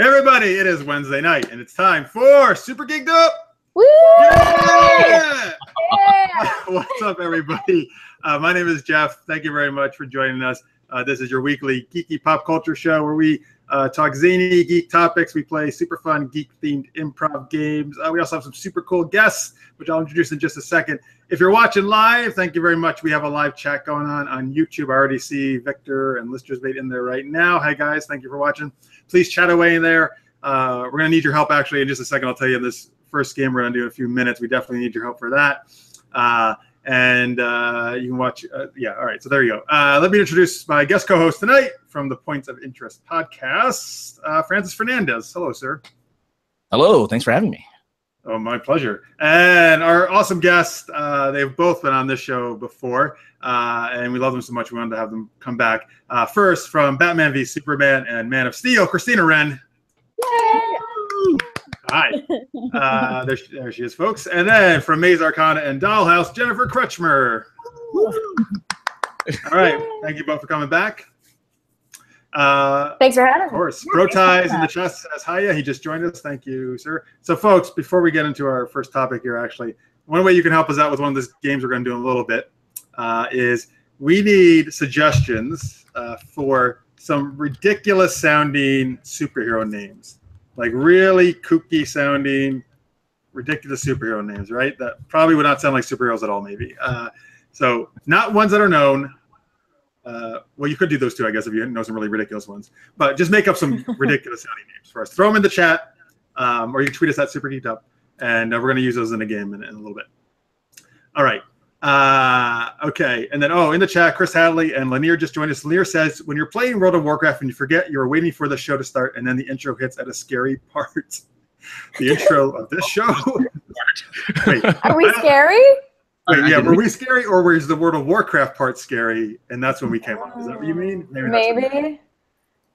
Everybody, it is Wednesday night, and it's time for Super Geeked Up! Woo! Yeah! Yeah! What's up, everybody? My name is Jeff. Thank you very much for joining us. This is your weekly geeky pop culture show where we talk zany geek topics. We play super fun geek-themed improv games. We also have some super cool guests, which I'll introduce in just a second. If you're watching live, thank you very much. We have a live chat going on YouTube. I already see Victor and Lister's mate in there right now. Hey, guys, thank you for watching. Please chat away in there. We're going to need your help, actually, in just a second. I'll tell you in this first game we're going to do in a few minutes. We definitely need your help for that. You can watch. Yeah, all right. So there you go. Let me introduce my guest co-host tonight from the Points of Interest podcast, Fernandez. Hello, sir. Hello. Thanks for having me. Oh, my pleasure. And our awesome guests, they've both been on this show before, and we love them so much we wanted to have them come back. First, from Batman v Superman and Man of Steel, Christina Wren. Yay! Hi. There she is, folks. And then from Maze Arcana and Dollhouse, Jennifer Kretchmer. All right. Thank you both for coming back. Thanks for having me. Of course. Bro Ties in the chat says, hiya. He just joined us. Thank you, sir. So, folks, before we get into our first topic here, actually, one way you can help us out with one of these games we're going to do in a little bit is we need suggestions for some ridiculous-sounding superhero names. Like really kooky sounding, ridiculous superhero names, right? That probably would not sound like superheroes at all, maybe. So not ones that are known. Well, you could do those too, I guess, if you know some really ridiculous ones. But just make up some ridiculous sounding names for us. Throw them in the chat, or you can tweet us at Super Geeked Up, and we're going to use those in a game in a little bit. All right. Okay, and then in the chat, Chris Hadley and Lanier just joined us. Lanier says, when you're playing World of Warcraft and you forget you're waiting for the show to start and then the intro hits at a scary part. The intro of this show? Wait, are we scary? Wait, yeah, were we scary or was the World of Warcraft part scary and that's when we came on? Is that what you mean?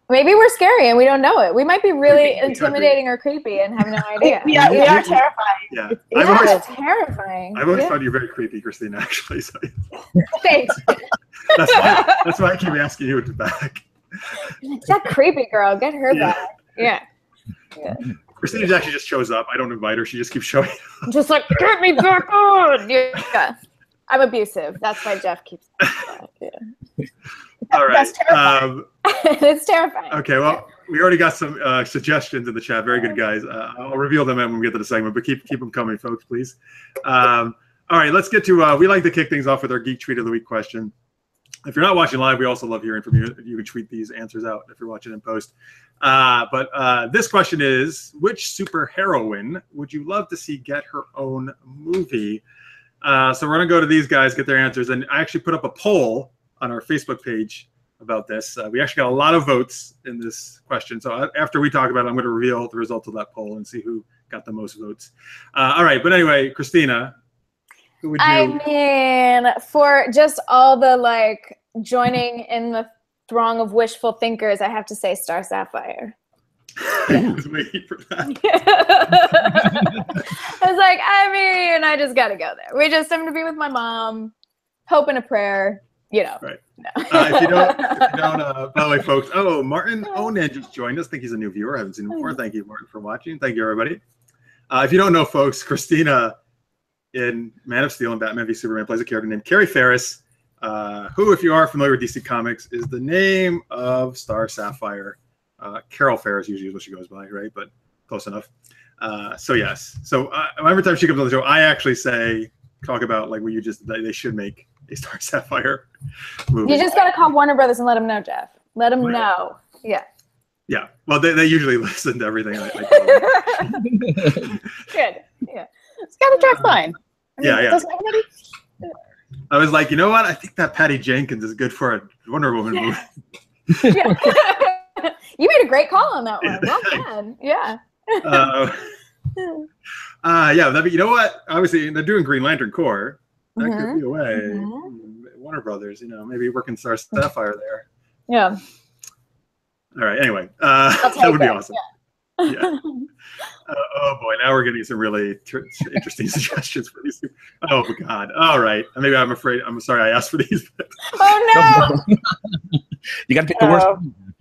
Maybe we're scary and we don't know it. We might be really intimidating or creepy and have no idea. We are terrifying. Yeah, it's terrifying. I've always found you very creepy, Christina, actually. So. Thanks. That's why I keep asking you to back. It's that creepy girl. Get her back. Yeah. Christina actually just shows up. I don't invite her. She just keeps showing up. Just like, get me back on. Yeah. I'm abusive. That's why Jeff keeps back. Yeah. All right. That's terrifying. It's terrifying. Okay, well, we already got some suggestions in the chat. Very good, guys. I'll reveal them when we get to the segment, but keep them coming, folks, please. All right, let's get to, we like to kick things off with our Geek Tweet of the Week question. If you're not watching live, we also love hearing from you. You can tweet these answers out if you're watching in post. But this question is, which superheroine would you love to see get her own movie? So we're going to go to these guys, get their answers. And I actually put up a poll on our Facebook page about this. We actually got a lot of votes in this question. So after we talk about it, I'm going to reveal the results of that poll and see who got the most votes. All right. But anyway, Christina, who would you... I mean, for just all the, joining in the throng of wishful thinkers, I have to say Star Sapphire. I was waiting for that. I was like, I just got to go there. We just have to be with my mom, hope and a prayer. Right. No. If you don't, by the way, folks, Martin Onan just joined us. I think he's a new viewer. I haven't seen him before. Thank you, Martin, for watching. Thank you, everybody. If you don't know, folks, Christina in Man of Steel and Batman v Superman plays a character named Carrie Ferris, who, if you are familiar with DC Comics, is the name of Star Sapphire. Carol Ferris usually is what she goes by, right? But close enough. So, yes. So every time she comes on the show, I actually talk about they should make a Star Sapphire movie. You just got to call Warner Brothers and let them know, Jeff. Let them know. Yeah. Yeah. Well, they usually listen to everything I tell them. Good. Yeah. It's got a direct line. Doesn't everybody? I was like, you know what? I think that Patty Jenkins is good for a Wonder Woman movie. Yeah. You made a great call on that one. Well done. Yeah. You know what? Obviously, they're doing Green Lantern Corps. That could be a way. Warner Brothers, maybe working Star Sapphire there. Yeah. All right. Anyway, that would be awesome. Yeah. Oh boy, now we're getting some really interesting suggestions for these. Oh God. All right. Maybe I'm sorry I asked for these. Oh no. You got to pick the worst.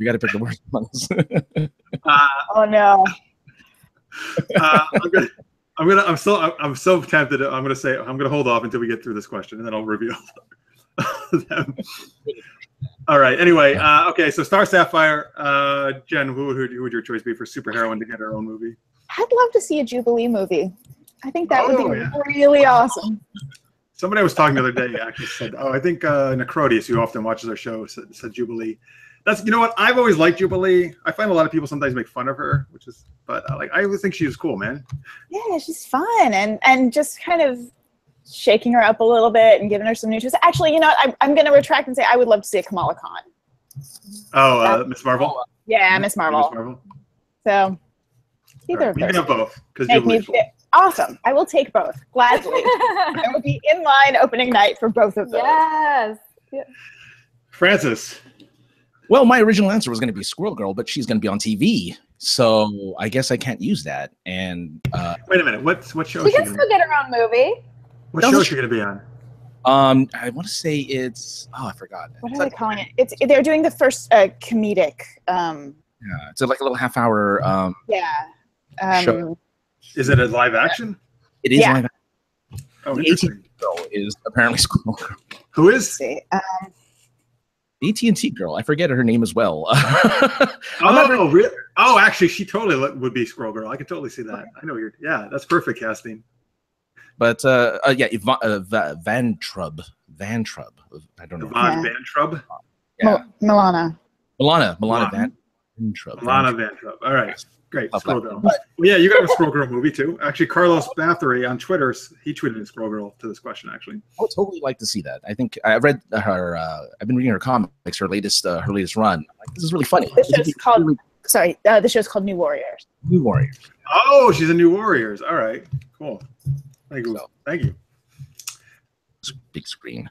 We got to pick the worst ones. Oh no. I'm so tempted. I'm gonna hold off until we get through this question, and then I'll reveal them. All right. Anyway, okay. So Star Sapphire, Jen, who would your choice be for superheroine to get her own movie? I'd love to see a Jubilee movie. I think that would be yeah. really awesome. Somebody I was talking the other day actually said, "Oh, I think Necrodius, who often watches our show, said Jubilee." That's, you know what? I've always liked Jubilee. I find a lot of people sometimes make fun of her, but I always think she was cool, man. Yeah, she's fun and just kind of shaking her up a little bit and giving her some new twists. Actually, you know what? I'm going to retract and say I would love to see a Kamala Khan. Oh, Miss Marvel. Yeah, Miss Marvel. Miss Marvel. So either of those. We can have both because awesome. I will take both gladly. I will be in line opening night for both of those. Yes. Yeah. Francis. Well, my original answer was going to be Squirrel Girl, but she's going to be on TV, so I guess I can't use that. And wait a minute, what show? She can still get her own movie. What show is she going to be on? I want to say it's I forgot. What are they calling it? They're doing the first comedic. Yeah, it's like a little half-hour. Show. Is it a live action? It is live action. Oh, the interesting. Girl is apparently Squirrel Girl. Who is? AT&T girl. I forget her name as well. Really? Oh, actually, she totally would be Squirrel Girl. I can totally see that. I know you're. Yeah, that's perfect casting. But Van Trub. I don't know. Van Trub. Yeah. Milana Van Trub. Milana Van Trub. All right. Great. Squirrel Girl. Well, yeah, you got a Squirrel Girl movie too. Actually, Carlos Bathory on Twitter, he tweeted a Squirrel Girl to this question. Actually, I would totally like to see that. I think I've read her. I've been reading her comics, her latest run. This is really funny. The show's called New Warriors. New Warriors. Oh, she's a New Warriors. All right. Cool. Thank you. Thank you. Big screen.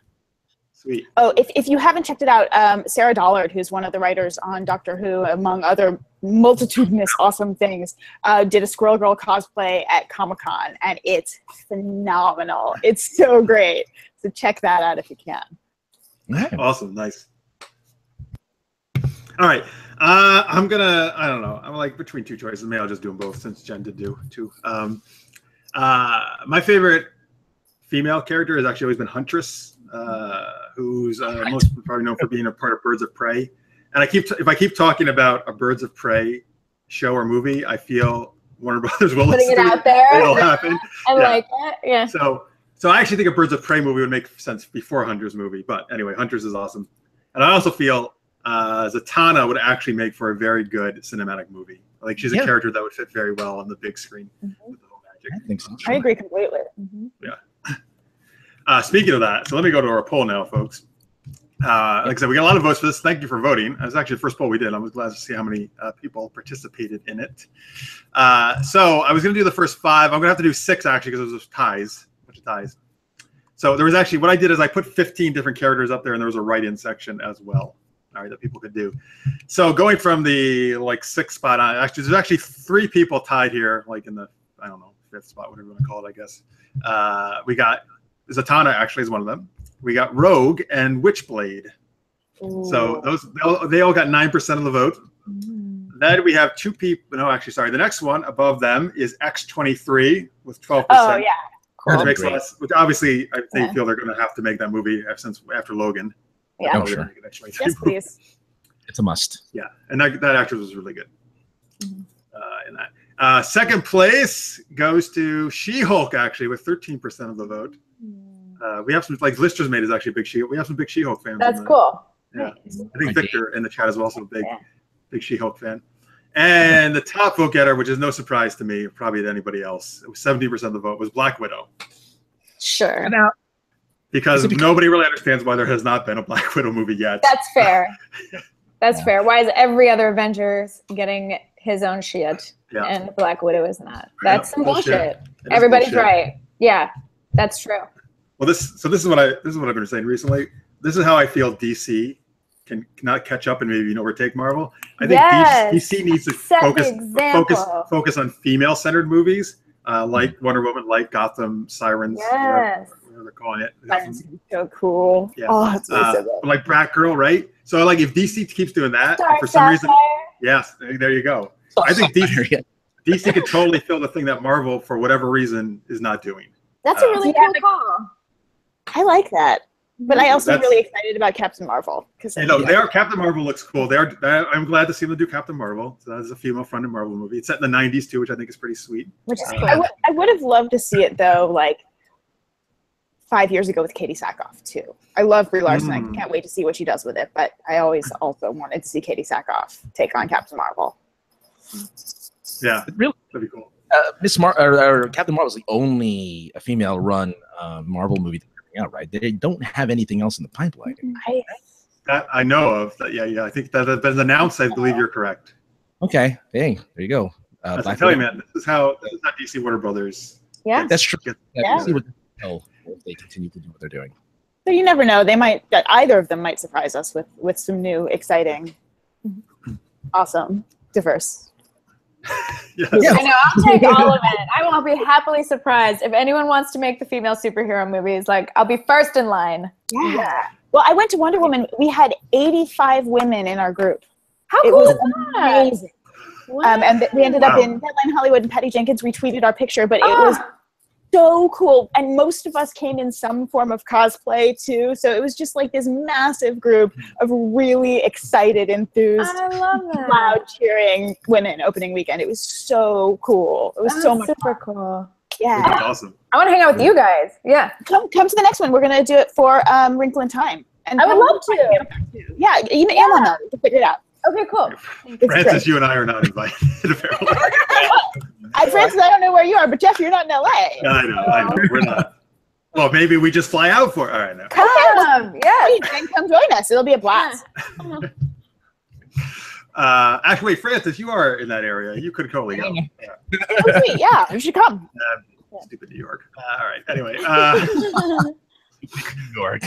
Sweet. Oh, if you haven't checked it out, Sarah Dollard, who's one of the writers on Doctor Who, among other multitudinous awesome things, did a Squirrel Girl cosplay at Comic-Con, and it's phenomenal. It's so great. So check that out if you can. Awesome. Nice. All right. I don't know. I'm like between two choices. Maybe I'll just do them both since Jen did do two. My favorite female character has actually always been Huntress. Who's most probably known for being a part of Birds of Prey. And if I keep talking about a Birds of Prey show or movie, I feel Warner Brothers will putting it out there. It'll happen. I like it. Yeah. So I actually think a Birds of Prey movie would make sense before Hunter's movie. But anyway, Hunter's is awesome. And I also feel Zatanna would actually make for a very good cinematic movie. Like she's a character that would fit very well on the big screen with the whole magic. I think so. I agree completely. Yeah. Speaking of that, so let me go to our poll now, folks. Like I said, we got a lot of votes for this. Thank you for voting. It was actually the first poll we did. I was glad to see how many people participated in it. So I was going to do the first 5. I'm going to have to do 6, actually, because it was ties, a bunch of ties. So there was actually, what I did is I put 15 different characters up there, and there was a write-in section as well, all right, that people could do. So going from the, 6th spot on, actually, there's actually 3 people tied here, like in the, I don't know, 5th spot, whatever you want to call it, I guess. We got Zatanna actually is one of them. We got Rogue and Witchblade. Ooh. So they all got 9% of the vote. Then we have 2 people. No, actually, sorry. The next one above them is X-23 with 12%. Oh yeah, cool. Which makes less. Which obviously they feel they're going to have to make that movie after Logan. Yeah, oh, sure. Yes, please. It's a must. Yeah, and that actress was really good in that. Second place goes to She-Hulk actually with 13% of the vote. We have some, Lister's mate is actually a big She-Hulk. We have some big She-Hulk fans. That's cool. Yeah, I think Victor in the chat is also a big She-Hulk fan. And the top vote getter, which is no surprise to me, probably to anybody else, it was 70% of the vote, was Black Widow. Sure. Because nobody really understands why there has not been a Black Widow movie yet. That's fair. That's fair. Why is every other Avengers getting his own shit and Black Widow is not? That's some bullshit. Everybody's right. Yeah, that's true. Well, this is what I've been saying recently. This is how I feel DC cannot catch up and maybe overtake Marvel. I think DC needs to focus on female-centered movies like Wonder Woman, like Gotham, Sirens. Yes. whatever they're calling it. That's so cool. Yeah. Oh, it's so good. Like Batgirl, right? So like if DC keeps doing that, for some reason, yes, there you go. I think DC could totally fill the thing that Marvel, for whatever reason, is not doing. That's a really cool call. I like that. But I also am really excited about Captain Marvel. Captain Marvel looks cool. I'm glad to see them do Captain Marvel. So that is a female-fronted Marvel movie. It's set in the 90s, too, which I think is pretty sweet. Which is cool. I would have loved to see it, though, like 5 years ago with Katie Sackhoff, too. I love Brie Larson. I can't wait to see what she does with it. But I always also wanted to see Katie Sackhoff take on Captain Marvel. Yeah, really, that'd be cool. Captain Marvel is the only female-run Marvel movie that's coming out, right? They don't have anything else in the pipeline. That I know of. Yeah. I think that has been announced. I believe you're correct. Okay. Hey, there you go. I tell you, man, this is how DC Warner Brothers. Yeah, that's true. See what if they continue to do what they're doing. So you never know. They might. Either of them might surprise us with some new, exciting, awesome, diverse. Yes. I know, I'll take all of it. I will be happily surprised. If anyone wants to make the female superhero movies, like, I'll be first in line. Yeah. Well, I went to Wonder Woman. We had 85 women in our group. How cool is that? Amazing. Wow. And we ended up in Headline Hollywood, and Patty Jenkins retweeted our picture, but it was so cool. And most of us came in some form of cosplay, too. So it was just like this massive group of really excited, enthused, loud cheering women opening weekend. It was so cool. It was so much super fun. cool. Yeah. That's awesome. I want to hang out with you guys. Yeah. Come to the next one. We're going to do it for Wrinkle in Time. And I would love to. Yeah. Email them. We can figure it out. Okay, cool. Francis, you and I are not invited, apparently. Francis, I don't know where you are, but Jeff, you're not in LA. I know. We're not. Well, maybe we just fly out for it. All right, now. Come, then come join us. It'll be a blast. Actually, Francis, you are in that area. You could totally go. Yeah, you should come. Stupid New York. All right. Anyway. New York.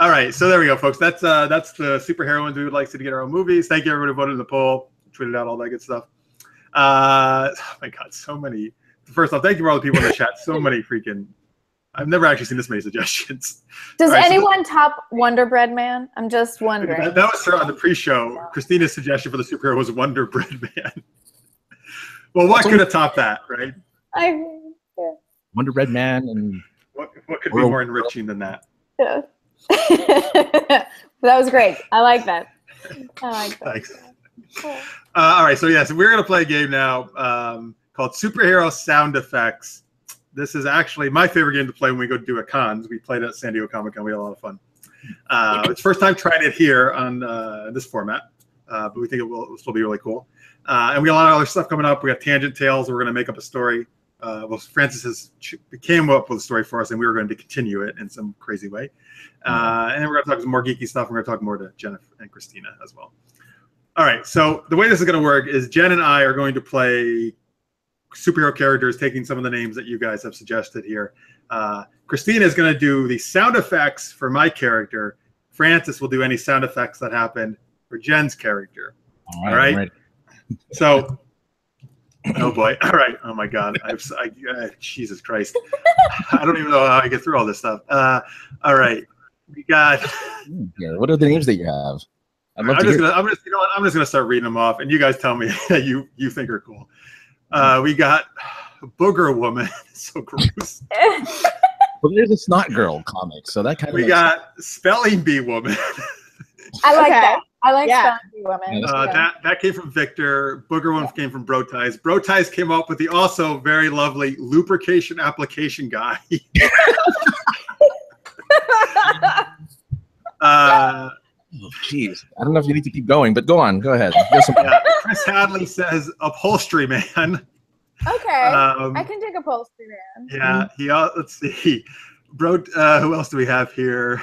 All right, so there we go, folks. That's the superheroines we would like to get our own movies. Thank you, everybody who voted in the poll, tweeted out all that good stuff. Oh my God, so many. First off, thank you for all the people in the chat. So many freaking. I've never actually seen this many suggestions. Does anyone top Wonder Bread Man? I'm just wondering. That was her on the pre-show. Christina's suggestion for the superhero was Wonder Bread Man. Well, what could have topped that, right? Wonder Bread Man and what could be more enriching than that? Yeah. That was great. I like that. Thanks. All right, so we're gonna play a game now called Superhero Sound Effects. This is actually my favorite game to play when we go do a cons. We played it at San Diego Comic-Con. We had a lot of fun. It's first time trying it here on this format, but we think it will still be really cool. And we got a lot of other stuff coming up. We got Tangent Tales. We're gonna make up a story. Francis came up with a story for us, and we were going to continue it in some crazy way. And then we're going to talk some more geeky stuff. We're going to talk more to Jennifer and Christina as well. All right. So the way this is going to work is Jen and I are going to play superhero characters, taking some of the names that you guys have suggested here. Christina is going to do the sound effects for my character. Francis will do any sound effects that happen for Jen's character. All right. So. Oh boy! All right. Oh my God! Jesus Christ! I don't even know how I get through all this stuff. All right. We got. What are the names that you have? I'm just gonna start reading them off, and you guys tell me that you think are cool. We got Booger Woman. So gross. Well, there's a Snot Girl comic, so that kind of. We got Spelling Bee Woman. I like that. I like Spelling Bee Woman. That came from Victor. Booger Woman came from Bro Ties. Bro Ties came up with the also very lovely Lubrication Application Guy. Oh, jeez. I don't know if you need to keep going, but go on. Go ahead. Chris Hadley says Upholstery Man. Okay. I can take Upholstery Man. Yeah. Let's see. Who else do we have here?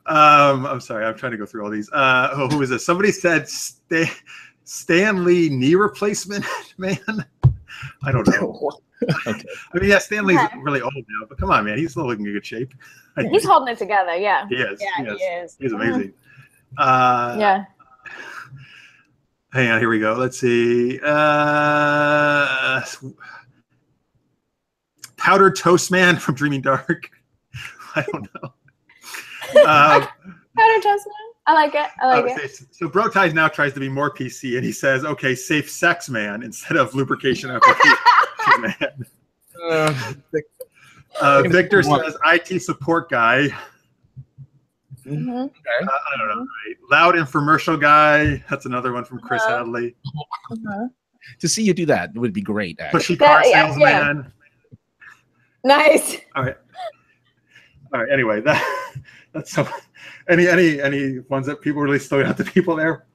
I'm sorry. I'm trying to go through all these. Who is this? Somebody said Stan Lee knee replacement man. I don't know. Okay. I mean, Stan Lee's really old now, but come on, man. He's still looking in good shape. He's holding it together. Yeah. He is. Yeah, he is. He's amazing. Yeah. Hang on. Here we go. Let's see. Powdered Toast Man from Dreaming Dark. I don't know. Powdered Toast Man. I like it. I like it. So Brotie now tries to be more PC, and he says, "Okay, safe sex man instead of lubrication application man." Victor says, "IT support guy." Mm-hmm. I don't know. Loud infomercial guy. That's another one from Chris Hadley. To see you do that would be great. Pushy car salesman. Yeah. Nice. All right. Anyway, that's so. Any ones that people really stood out to people there?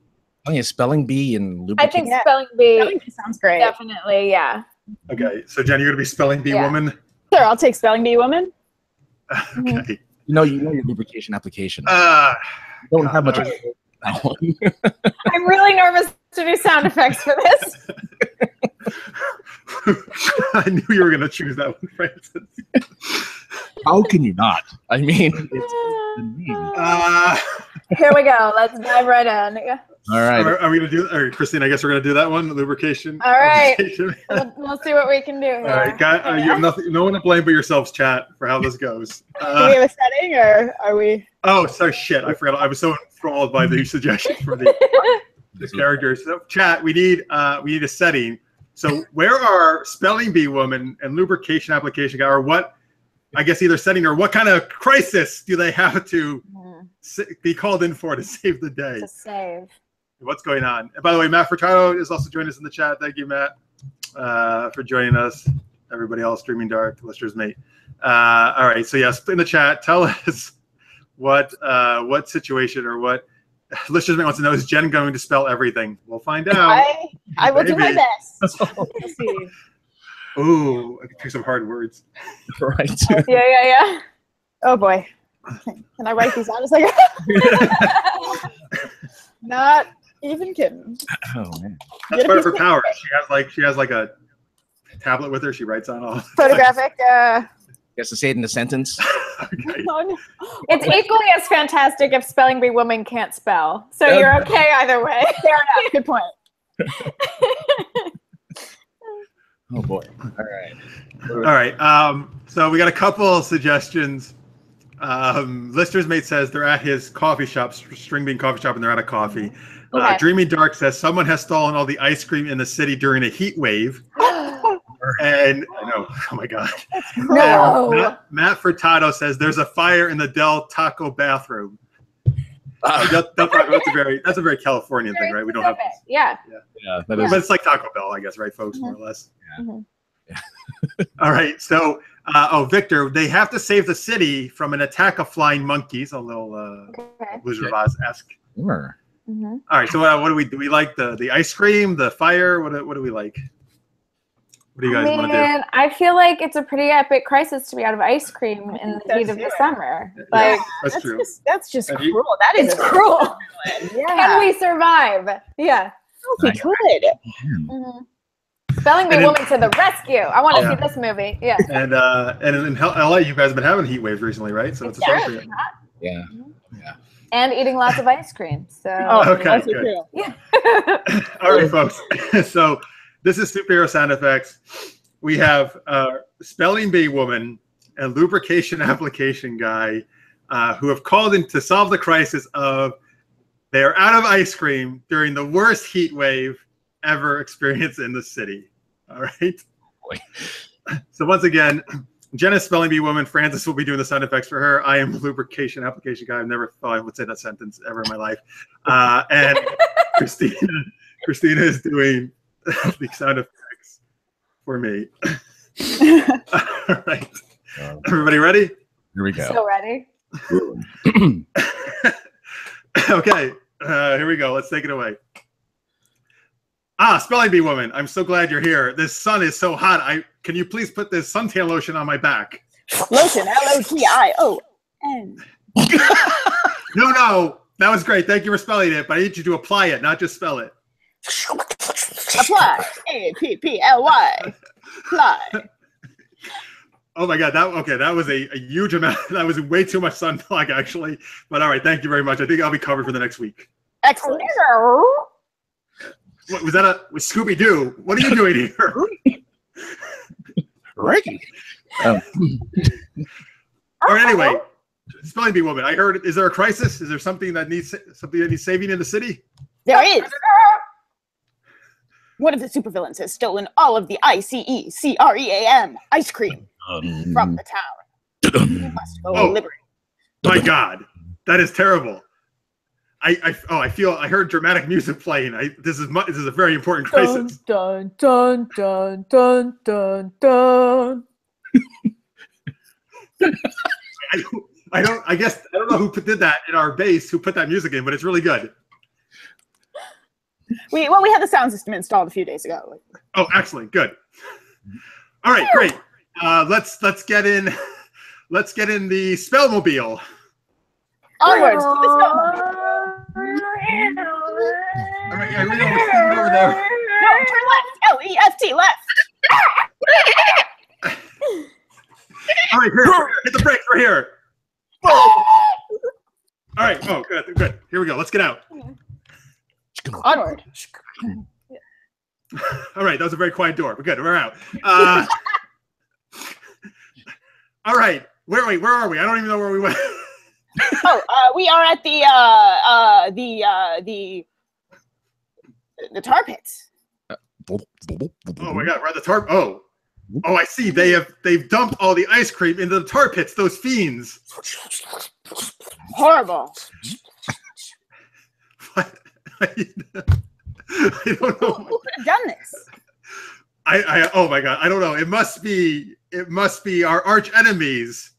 Oh yeah, spelling bee and lubrication. I think spelling bee sounds great. Definitely, yeah. Okay, so Jen, you're gonna be spelling bee woman. Sure, I'll take spelling bee woman. Okay. You know your lubrication application. You don't have much of that one. I'm really nervous to do sound effects for this. I knew you were going to choose that one, Francis. How can you not? I mean, it's here we go. Let's dive right in. All right. Are we going to do, or Christine, I guess we're going to do that one, lubrication. All right. We'll see what we can do here. All right, you have nothing, no one to blame but yourselves, chat, for how this goes. Do we have a setting, or are we? Oh, sorry, shit. I forgot. I was so enthralled by the suggestions for the characters. So, chat, we need a setting. So where are spelling bee woman and lubrication application guy, or what, I guess either setting or what kind of crisis do they have to be called in for to save the day? To save. What's going on? And by the way, Matt Furtado is also joining us in the chat. Thank you, Matt, for joining us. Everybody else, Dreaming Dark, listeners, mate. All right, so yes, in the chat, tell us what situation or what listeners may want to know. Is Jen going to spell everything? We'll find out. I will do my best. We'll see. Ooh, I can pick some hard words. Right. Yeah. Oh boy. Can I write these out a second? Not even kidding. Oh man. That's part of her power. She has like a tablet with her. She writes on all. Photographic. Guess to say it in a sentence. Okay. Oh, no. It's equally as fantastic if spelling bee woman can't spell. So you're okay either way. Fair enough. Good point. Oh boy. All right. All right. So we got a couple suggestions. Lister's mate says they're at his coffee shop, String Bean Coffee Shop, and they're out of coffee. Okay. Dreaming Dark says someone has stolen all the ice cream in the city during a heat wave. And I know, oh my god. No. Matt Furtado says there's a fire in the Del Taco bathroom. That's a very Californian thing, right? We don't have this. Yeah. That is. But it's like Taco Bell, I guess, right, folks, more or less. Yeah. All right, so Victor, they have to save the city from an attack of flying monkeys, a little Wizard of Oz-esque. Sure. Mm-hmm. All right, so what do we like? The ice cream, the fire? What do we like? What do you guys want to do? I feel like it's a pretty epic crisis to be out of ice cream in the heat of the summer. Like that's true. That's just cruel. That is cruel. Yeah. Can we survive? Yeah. We could. Mm-hmm. Spelling Bee Woman to the rescue. I want to see this movie. Yeah. And in LA, you guys have been having heat waves recently, right? So it's appropriate. Yeah. And eating lots of ice cream. So okay, good. Yeah. All right, folks. So this is superhero sound effects. We have Spelling Bee Woman and Lubrication Application Guy who have called in to solve the crisis of they are out of ice cream during the worst heat wave ever experienced in the city. All right. Boy. So once again, Jen is Spelling Bee Woman. Francis will be doing the sound effects for her. I am Lubrication Application Guy. I've never thought I would say that sentence ever in my life. And Christina is doing the sound effects for me. All right. Everybody ready? Here we go. So ready. Okay. Here we go. Let's take it away. Spelling Bee Woman, I'm so glad you're here. This sun is so hot. Can you please put this suntan lotion on my back? Lotion, L-O-T-I-O-N. No. That was great. Thank you for spelling it, but I need you to apply it, not just spell it. Apply. A-P-P-L-Y. Apply. Oh my God. That was a huge amount. That was way too much sunblock, actually. But all right. Thank you very much. I think I'll be covered for the next week. Excellent. What, was that with Scooby-Doo? What are you doing here? Ricky. Or anyway, spelling bee woman. I heard. Is there a crisis? Is there something that needs saving in the city? There is. One of the supervillains has stolen all of the ICECREAM ice cream from the town. You must go liberate. My God, that is terrible. I heard dramatic music playing. This is a very important crisis. Dun dun dun dun dun dun. I don't know who did that in our base, who put that music in, but it's really good. We had the sound system installed a few days ago. Oh, excellent, good. All right, great. Let's get in the Spellmobile. Onwards to the Spellmobile. All right, yeah, we're over there. No, turn left. LEFT, left. All right, here, hit the brakes. We're here. All right. Oh, good. Here we go. Let's get out. Onward. All right, that was a very quiet door. We're good. We're out. All right. Where are we? I don't even know where we went. We are at the tar pits. Oh my God, we're at the tar. Oh, I see. They've dumped all the ice cream into the tar pits. Those fiends. Horrible. What? I don't know. Who could have done this? Oh my God, I don't know. It must be our arch enemies,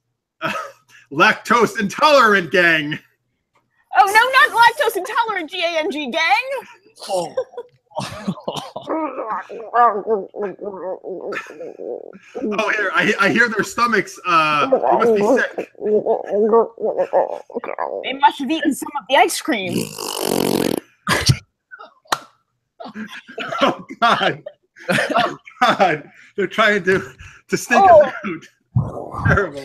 lactose intolerant gang. Oh no, not lactose intolerant GANG gang. Oh. Oh, here I hear their stomachs. They must be sick. They must have eaten some of the ice cream. Oh God! Oh God! They're trying to stink us out. Terrible.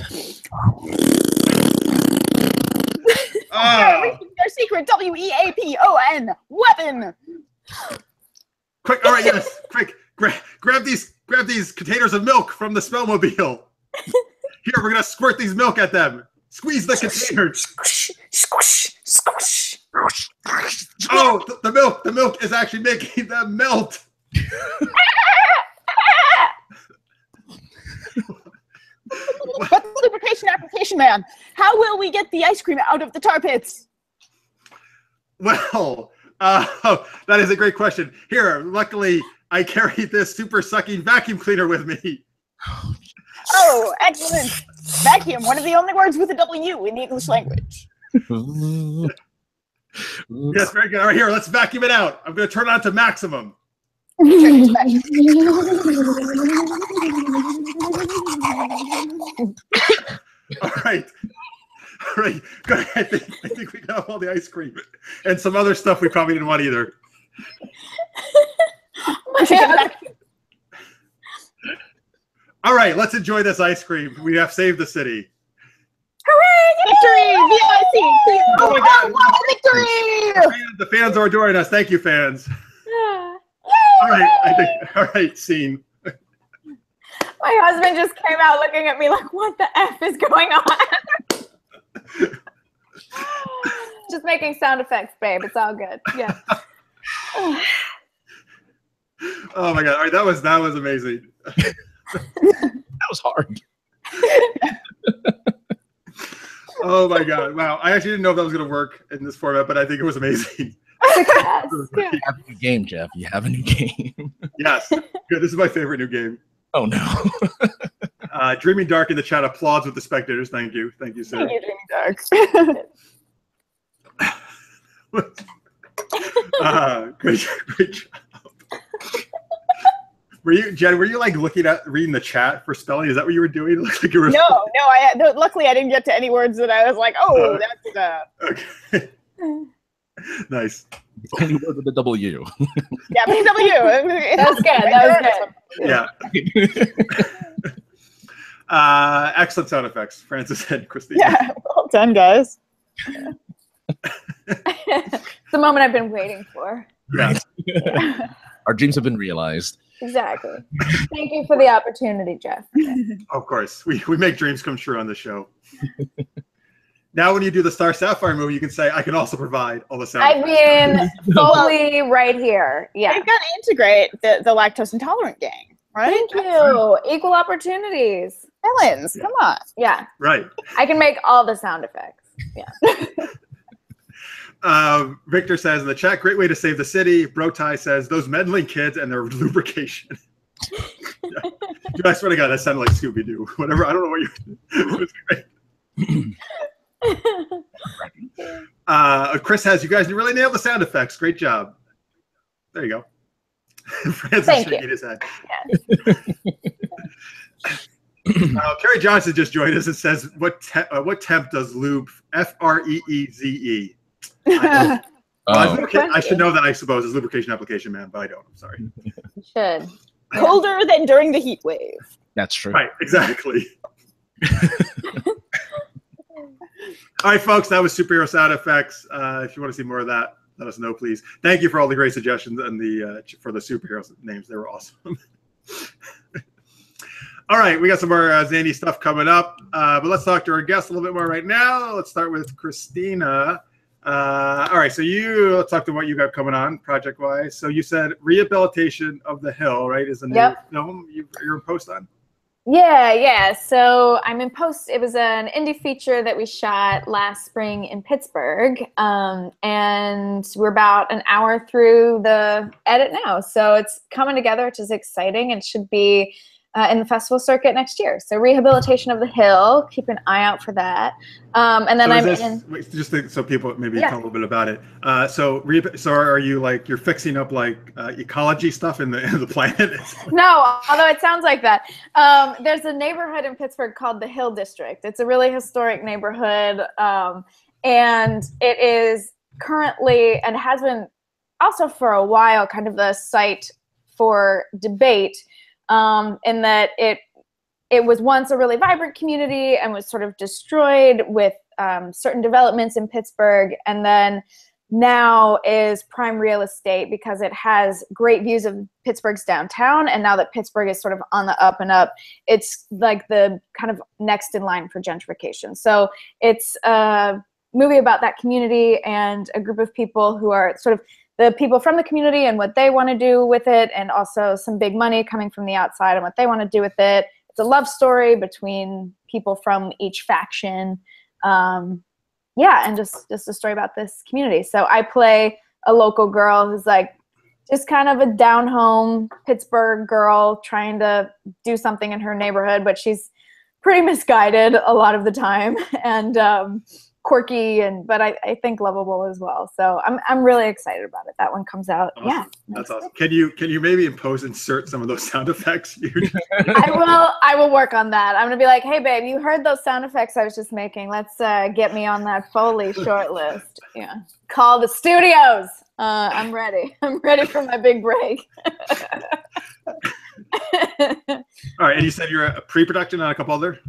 Their secret WEAPON weapon. Quick! All right, yes. Quick! Grab these containers of milk from the Spellmobile. Here, we're gonna squirt these milk at them. Squeeze the containers. Squish, squish. Oh, the milk is actually making them melt. But the lubrication application man, how will we get the ice cream out of the tar pits? Well, that is a great question. Here, luckily, I carried this super sucking vacuum cleaner with me. Oh, excellent. Vacuum, one of the only words with a W in the English language. Yes, very good. All right, here, let's vacuum it out. I'm going to turn it on to maximum. All right. Good. I think we got all the ice cream and some other stuff we probably didn't want either. All right, let's enjoy this ice cream. We have saved the city. Hooray! Victory! VIC! Oh my God! Victory! The fans are adoring us. Thank you, fans. All right, scene. My husband just came out looking at me like, what the F is going on? Just making sound effects, babe. It's all good. Yeah. Oh my God. All right, that was amazing. That was hard. Oh my God. Wow. I actually didn't know if that was going to work in this format, but I think it was amazing. You have a new game, Jeff. You have a new game. Yes. Good. This is my favorite new game. Oh, no. Dreaming Dark in the chat applauds with the spectators. Thank you. Thank you, sir. Thank you, Dreaming Dark. Great job. Jen, were you like reading the chat for spelling? Is that what you were doing? It looked like you were. No. Luckily, I didn't get to any words that I was like, that's. Okay. Nice. Only word with a W. Yeah, but W. That was good. Yeah. Excellent sound effects, Francis and Christina. Yeah, well done, guys. It's the moment I've been waiting for. Yes. Our dreams have been realized. Exactly. Thank you for the opportunity, Jeff. Of course. We make dreams come true on the show. Now, when you do the Star Sapphire movie, you can say, I can also provide all the sound effects. I mean, fully right here. Yeah. They've got to integrate the lactose intolerant gang, right? Thank you. Equal opportunities. Villains, come on. Yeah. Right. I can make all the sound effects. Yeah. Victor says in the chat, great way to save the city. Brotai says, those meddling kids and their lubrication. Dude, I swear to God, that sounded like Scooby-Doo. Whatever, I don't know what you're Chris has, you guys really nailed the sound effects. Great job. There you go. Francis shaking his head. Kerry Johnson just joined us and says, what temp does lube? F-R-E-E-Z-E. I should know that, I suppose, is lubrication application, man, but I don't. I'm sorry. You should. Colder than during the heat wave. That's true. Right, exactly. All right, folks, that was superhero sound effects. If you want to see more of that, let us know, please. Thank you for all the great suggestions and for the superhero names. They were awesome. All right, we got some more zany stuff coming up, but let's talk to our guests a little bit more right now. Let's start with Christina. All right, so let's talk to what you got coming on project-wise. So you said Rehabilitation of the Hill, right, is the new film you're in post on? Yeah. So I'm in post. It was an indie feature that we shot last spring in Pittsburgh, and we're about an hour through the edit now. So it's coming together, which is exciting, and should be in the festival circuit next year. So Rehabilitation of the Hill, keep an eye out for that. And then so people maybe talk a little bit about it. So are you like, you're fixing up like ecology stuff in the planet? No, although it sounds like that. There's a neighborhood in Pittsburgh called the Hill District. It's a really historic neighborhood. And it is currently, and has been also for a while, kind of the site for debate. In that it was once a really vibrant community and was sort of destroyed with certain developments in Pittsburgh, and then now is prime real estate because it has great views of Pittsburgh's downtown, and now that Pittsburgh is sort of on the up and up, it's like the kind of next in line for gentrification. So it's a movie about that community and a group of people who are sort of the people from the community and what they want to do with it, and also some big money coming from the outside and what they want to do with it. It's a love story between people from each faction. And just a story about this community. So I play a local girl who's like just kind of a down-home Pittsburgh girl trying to do something in her neighborhood, but she's pretty misguided a lot of the time, and quirky, but I think lovable as well. So I'm really excited about it. That one comes out. Awesome. Yeah, that's awesome. Can you maybe insert some of those sound effects? I will work on that. I'm gonna be like, hey babe, you heard those sound effects I was just making? Let's get me on that Foley short list. Yeah, call the studios. I'm ready. I'm ready for my big break. All right, and you said you're a pre-production on a couple other.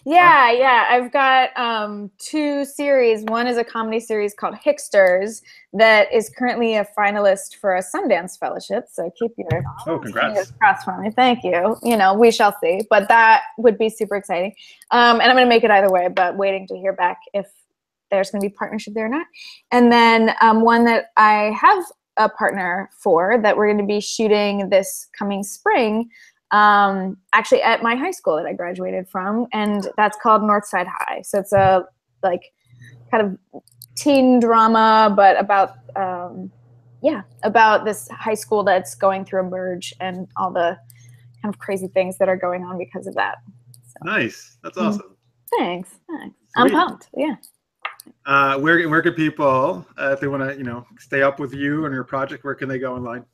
Yeah. I've got 2 series. One is a comedy series called Hicksters that is currently a finalist for a Sundance Fellowship. So keep your fingers crossed for me. Thank you. We shall see. But that would be super exciting. And I'm going to make it either way, but waiting to hear back if there's going to be partnership there or not. And then one that I have a partner for that we're going to be shooting this coming spring, actually at my high school that I graduated from, and that's called Northside High. So it's a kind of teen drama, but about this high school that's going through a merge and all the kind of crazy things that are going on because of that. So. Nice, that's awesome. Thanks. I'm pumped. Yeah. Where can people, if they want to, stay up with you and your project, where can they go online?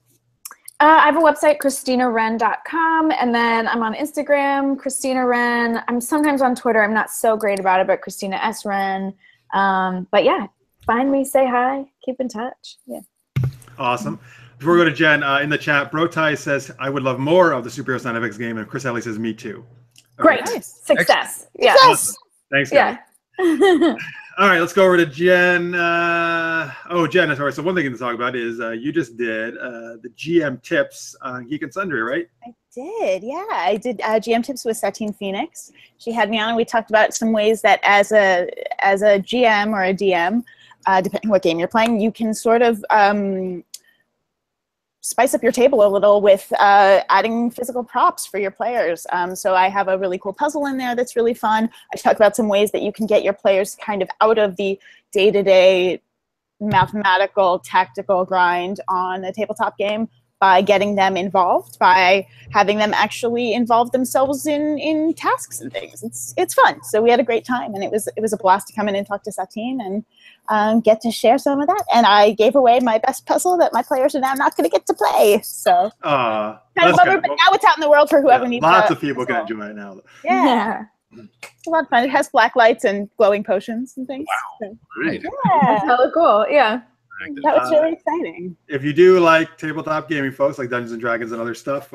I have a website, ChristinaWren.com, and then I'm on Instagram, Christina Wren. I'm sometimes on Twitter. I'm not so great about it, but Christina S. Wren. But yeah, find me, say hi, keep in touch. Yeah. Awesome. Before we go to Jen, in the chat, Brotai says, I would love more of the Superhero Sound Effects game, and Chris Ellie says, me too. Great. Nice. Success. Yeah. Awesome. Thanks, guys. Yeah. All right, let's go over to Jen. Jen, sorry. So one thing to talk about is you just did the GM tips on Geek and Sundry, right? I did, yeah. I did GM tips with Satine Phoenix. She had me on, and we talked about some ways that as a GM or a DM, depending what game you're playing, you can sort of spice up your table a little with adding physical props for your players. So I have a really cool puzzle in there that's really fun. I talk about some ways that you can get your players kind of out of the day-to-day mathematical, tactical grind on a tabletop game by getting them involved, by having them actually involve themselves in tasks and things. It's fun. So we had a great time, and it was a blast to come in and talk to Satine and get to share some of that. And I gave away my best puzzle that my players are now not going to get to play. So kind of bummer, but now it's out in the world for whoever needs. Lots of people can enjoy it now. Yeah. It's a lot of fun. It has black lights and glowing potions and things. Wow. So, Right. yeah. That's hella cool. Yeah. That was really exciting. If you do like tabletop gaming, folks, like Dungeons and Dragons and other stuff,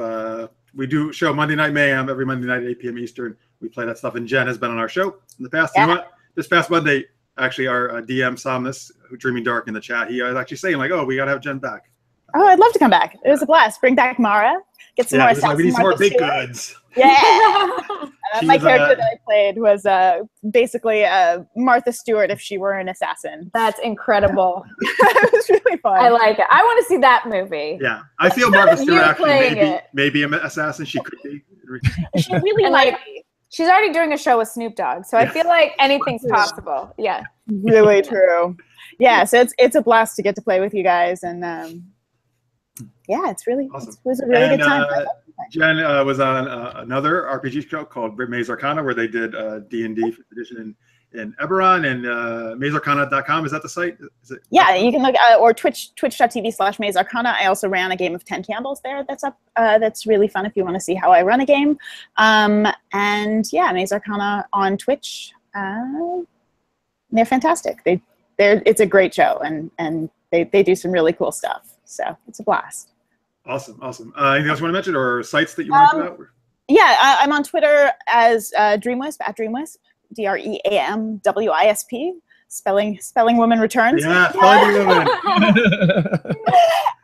we do show Monday Night Mayhem every Monday night at 8 p.m. Eastern. We play that stuff, and Jen has been on our show in the past. Yeah. You know what? This past Monday, actually, our DM saw this, Dreaming Dark in the chat. He was actually saying, like, oh, we got to have Jen back. Oh, I'd love to come back. It was a blast. Bring back Mara. Get some more like, we need some more Martha big Stewart. goods. Yeah. My was, character that I played was basically Martha Stewart if she were an assassin. That's incredible. It was really fun. I like it. I want to see that movie. Yeah, I feel Martha Stewart You actually playing it. maybe an assassin. She could be. She really And, liked like, she's already doing a show with Snoop Dogg, so I feel like anything's possible. Yeah. really true. Yeah, so it's a blast to get to play with you guys, and yeah, it's really Awesome. it was a really good time. Jen was on another RPG show called Maze Arcana, where they did D&D 5th edition in Eberron, and mazearcana.com. Is that the site? Is it? Yeah, you can look or twitch.tv/Maze Arcana. I also ran a game of 10 Candles there. That's up. That's really fun if you want to see how I run a game. And yeah, Maze Arcana on Twitch. They're fantastic. It's a great show, and they do some really cool stuff. So it's a blast. Awesome. Anything else you want to mention, or sites that you want to put out? Yeah, I'm on Twitter as DreamWisp at DreamWisp, DreamWisp. Spelling woman returns. Yeah, spelling woman.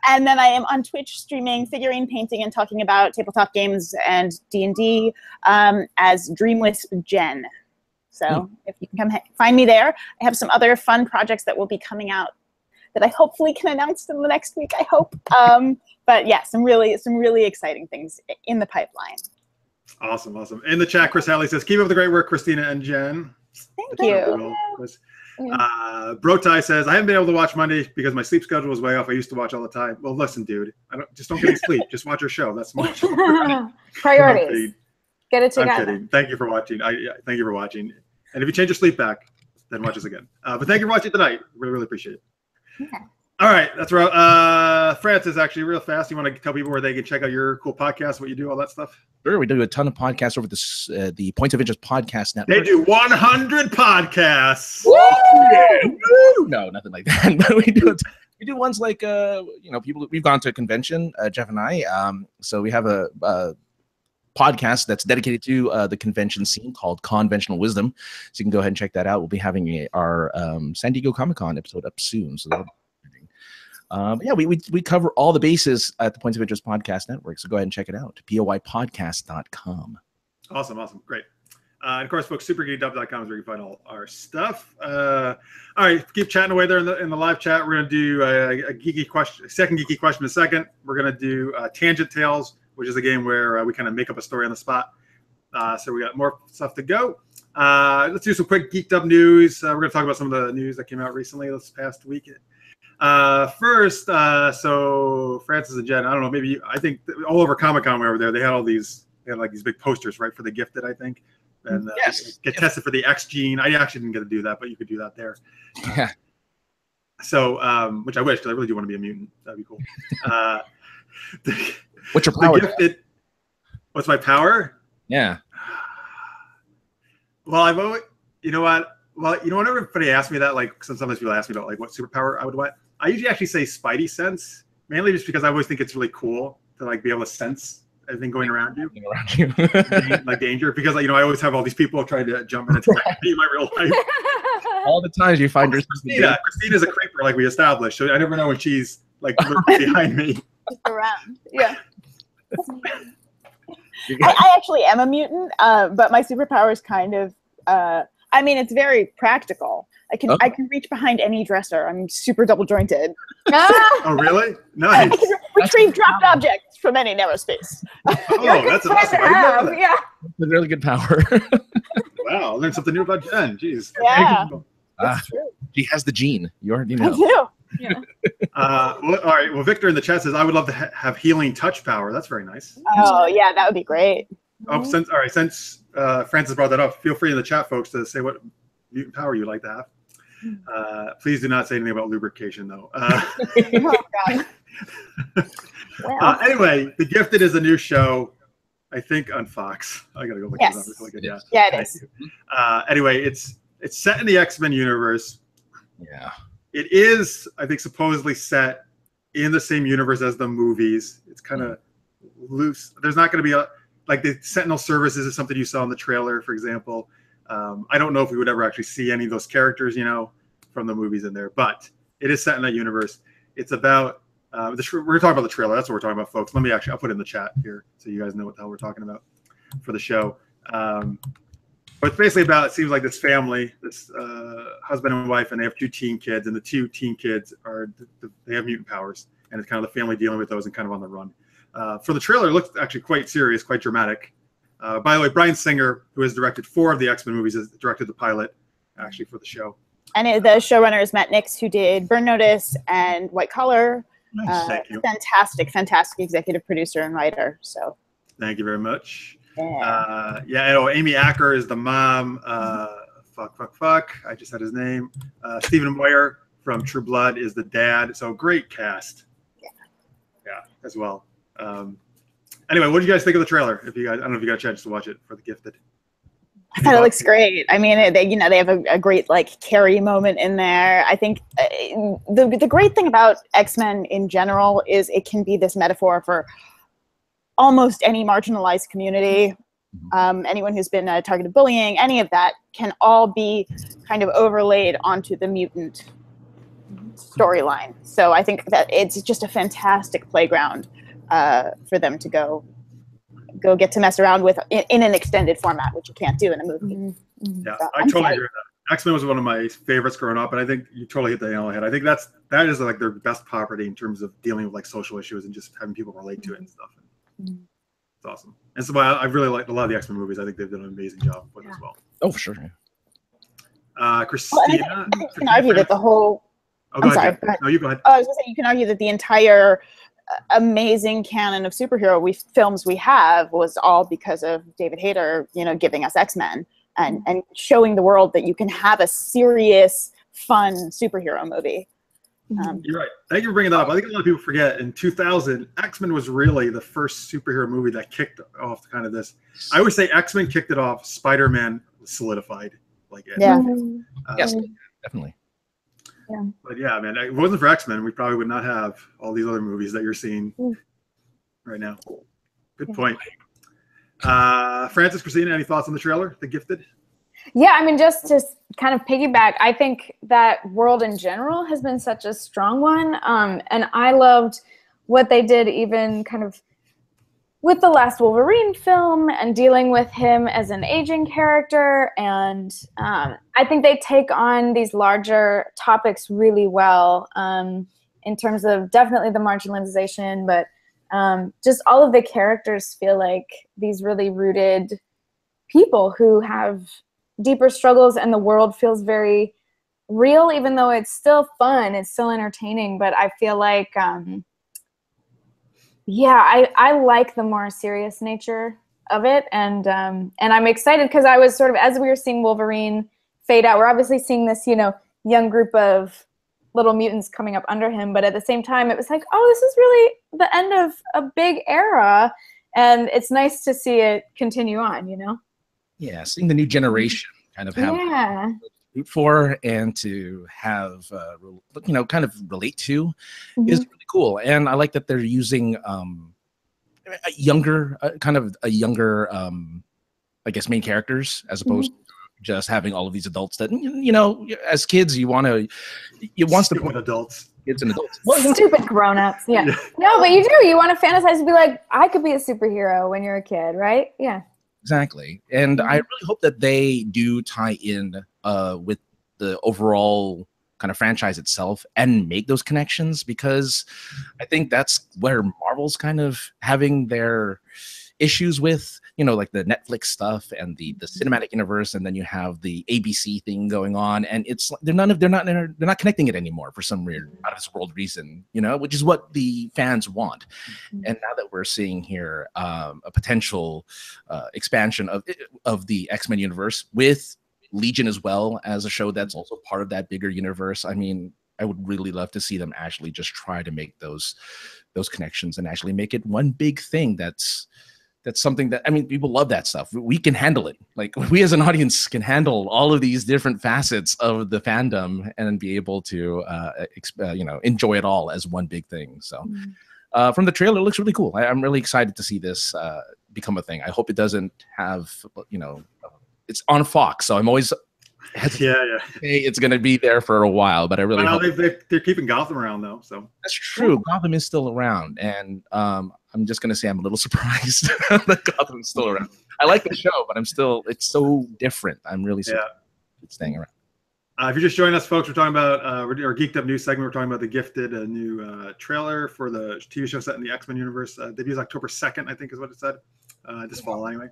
And then I am on Twitch streaming figurine painting and talking about tabletop games and D&D as DreamWisp Jen. So if you can come find me there. I have some other fun projects that will be coming out that I hopefully can announce in the next week, I hope. But yeah, some really exciting things in the pipeline. Awesome. In the chat, Chris Halley says, keep up the great work, Christina and Jen. Thank you. Brotai says, I haven't been able to watch Monday because my sleep schedule was way off. I used to watch all the time. Well, listen, dude, don't get any sleep. Just watch your show. That's much. Priorities. Get it together. I'm kidding. Thank you for watching. Thank you for watching. And if you change your sleep back, then watch us again. But thank you for watching tonight. Really appreciate it. Yeah. All right, that's right. Francis, actually, real fast, you want to tell people where they can check out your cool podcast, what you do, all that stuff? Sure, we do a ton of podcasts over the Points of Interest podcast network. They do 100 podcasts. Woo! Yeah. Woo! No, nothing like that. But we do ones like people. We've gone to a convention, Jeff and I. So we have a podcast that's dedicated to the convention scene called Conventional Wisdom. So you can go ahead and check that out. We'll be having our San Diego Comic-Con episode up soon. So we cover all the bases at the Points of Interest Podcast Network. So go ahead and check it out. POIpodcast.com. Awesome. Great. And of course, folks, supergeekedup.com is where you can find all our stuff. All right, keep chatting away there in the live chat. We're going to do a geeky question, second geeky question in a second. We're going to do Tangent Tales, which is a game where we kind of make up a story on the spot. So we got more stuff to go. Let's do some quick Geeked Up news. We're going to talk about some of the news that came out recently this past week. First, so Francis and Jen, I don't know, I think all over Comic-Con we were there, they had these big posters, right, for the Gifted, I think. And yes. Get tested for the X gene. I actually didn't get to do that, but you could do that there. Yeah. So, which I wish, because I really do want to be a mutant. That'd be cool. What's your power? What's my power? Yeah. Well, I've always, you know what? Well, whenever everybody asks me that, like sometimes people ask me about like what superpower I would want. I usually actually say Spidey sense, mainly just because I always think it's really cool to like be able to sense everything going around you, like danger. Because I always have all these people trying to jump in and attack me in my real life. all the times you find yourself. Christina's a creeper, like we established. So I never know when she's like behind me. Just around. Yeah. I actually am a mutant, but my superpower is kind of. I mean, it's very practical. I can reach behind any dresser. I'm super double jointed. Oh, really? Nice. I can retrieve dropped objects from any narrow space. Oh, that's awesome. Yeah. That's a really good power. Wow, I learned something new about Jen. Jeez. Yeah. That's true. She has the gene. You already know. I do. Yeah. Well, all right. Well, Victor in the chat says, I would love to have healing touch power. That's very nice. Oh, yeah, that would be great. Oh, since Francis brought that up, feel free in the chat, folks, to say what mutant power you'd like to have. Please do not say anything about lubrication, though. Oh, God. Well. Anyway, The Gifted is a new show, I think, on Fox. I gotta go look Yes. it up. It's really good. Yeah. Yeah, it is. Anyway, it's set in the X-Men universe. Yeah. It is, I think, supposedly set in the same universe as the movies. It's kind of loose. There's not going to be like the Sentinel services is something you saw in the trailer, for example. I don't know if we would ever actually see any of those characters, from the movies in there, but it is set in that universe. It's about we're talking about the trailer. That's what we're talking about, folks. I'll put it in the chat here so you guys know what the hell we're talking about for the show. But it's basically about, it seems like this family, this husband and wife, and they have 2 teen kids, and the 2 teen kids they have mutant powers, and it's kind of the family dealing with those and kind of on the run. For the trailer, it looks actually quite serious, quite dramatic. By the way, Bryan Singer, who has directed 4 of the X-Men movies, has directed the pilot, actually, for the show. And the showrunner is Matt Nix, who did Burn Notice and White Collar. Nice. Thank you. Fantastic executive producer and writer. So. Thank you very much. Yeah. Amy Acker is the mom. I just said his name. Stephen Moyer from True Blood is the dad. So great cast. Yeah, as well. Anyway, what did you guys think of the trailer? I don't know if you got a chance to watch it for The Gifted. I thought it looks great. I mean, they have a great Carrie moment in there. I think the great thing about X-Men in general is it can be this metaphor for almost any marginalized community. Anyone who's been targeted bullying, any of that can all be kind of overlaid onto the mutant storyline. So I think that it's just a fantastic playground for them to go get to mess around with in an extended format, which you can't do in a movie. Yeah, so I totally agree with that. X-Men was one of my favorites growing up, and I think you totally hit the nail on the head. I think that is their best property in terms of dealing with social issues and just having people relate to it and stuff. It's awesome. And so I really like a lot of the X-Men movies. I think they've done an amazing job with it as well. Oh, for sure. Christina. I think you can argue that the whole. I'm sorry. No, you go ahead. Oh, I was going to say you can argue that the entire amazing canon of superhero films we have was all because of David Hayter, giving us X-Men and showing the world that you can have a serious, fun superhero movie. You're right. Thank you for bringing that up. I think a lot of people forget in 2000, X-Men was really the first superhero movie that kicked off kind of this. I always say X-Men kicked it off. Spider-Man solidified like it. Yeah. Yes, definitely. Yeah. But yeah, man, if it wasn't for X-Men, we probably would not have all these other movies that you're seeing right now. Good point. Francis, Christina, any thoughts on the trailer, The Gifted? Yeah, I mean, just to kind of piggyback, I think that world in general has been such a strong one. And I loved what they did even kind of with the last Wolverine film and dealing with him as an aging character. And I think they take on these larger topics really well in terms of definitely the marginalization, but just all of the characters feel like these really rooted people who have deeper struggles, and the world feels very real, even though it's still fun, it's still entertaining. But I feel like, I like the more serious nature of it, and I'm excited because I was sort of, as we were seeing Wolverine fade out, we're obviously seeing this, young group of little mutants coming up under him, but at the same time, it was like, oh, this is really the end of a big era, and it's nice to see it continue on, Yeah, seeing the new generation kind of have to root for and to have, kind of relate to is really cool. And I like that they're using a younger, I guess, main characters as opposed to just having all of these adults that, you know, as kids, you want to Stupid adults. Kids and adults. Stupid grown-ups. Yeah. No, but you do. You want to fantasize to be like, I could be a superhero when you're a kid, right? Yeah. Exactly. And I really hope that they do tie in with the overall kind of franchise itself and make those connections, because I think that's where Marvel's kind of having their issues with, you know, like the Netflix stuff and the cinematic universe, and then you have the ABC thing going on, and it's they're not connecting it anymore for some weird out of this world reason, you know, which is what the fans want. And now that we're seeing here a potential expansion of the X-Men universe with Legion as well as a show that's also part of that bigger universe, I mean, I would really love to see them actually just try to make those connections and actually make it one big thing. That's something that, I mean, people love that stuff. We can handle it. Like, we as an audience can handle all of these different facets of the fandom and be able to, you know, enjoy it all as one big thing. So from the trailer, it looks really cool. I'm really excited to see this become a thing. I hope it doesn't have, you know, it's on Fox, so I'm always it's going to be there for a while, but I really hope they're keeping Gotham around though. So that's true. Gotham is still around, and I'm just going to say I'm a little surprised that Gotham's still around. I like the show, but it's so different. I'm really surprised it's staying around. If you're just joining us, folks, we're talking about our Geeked Up news segment. We're talking about the Gifted, a new trailer for the TV show set in the X-Men universe. Debuts October 2nd, I think is what it said. This fall, anyway.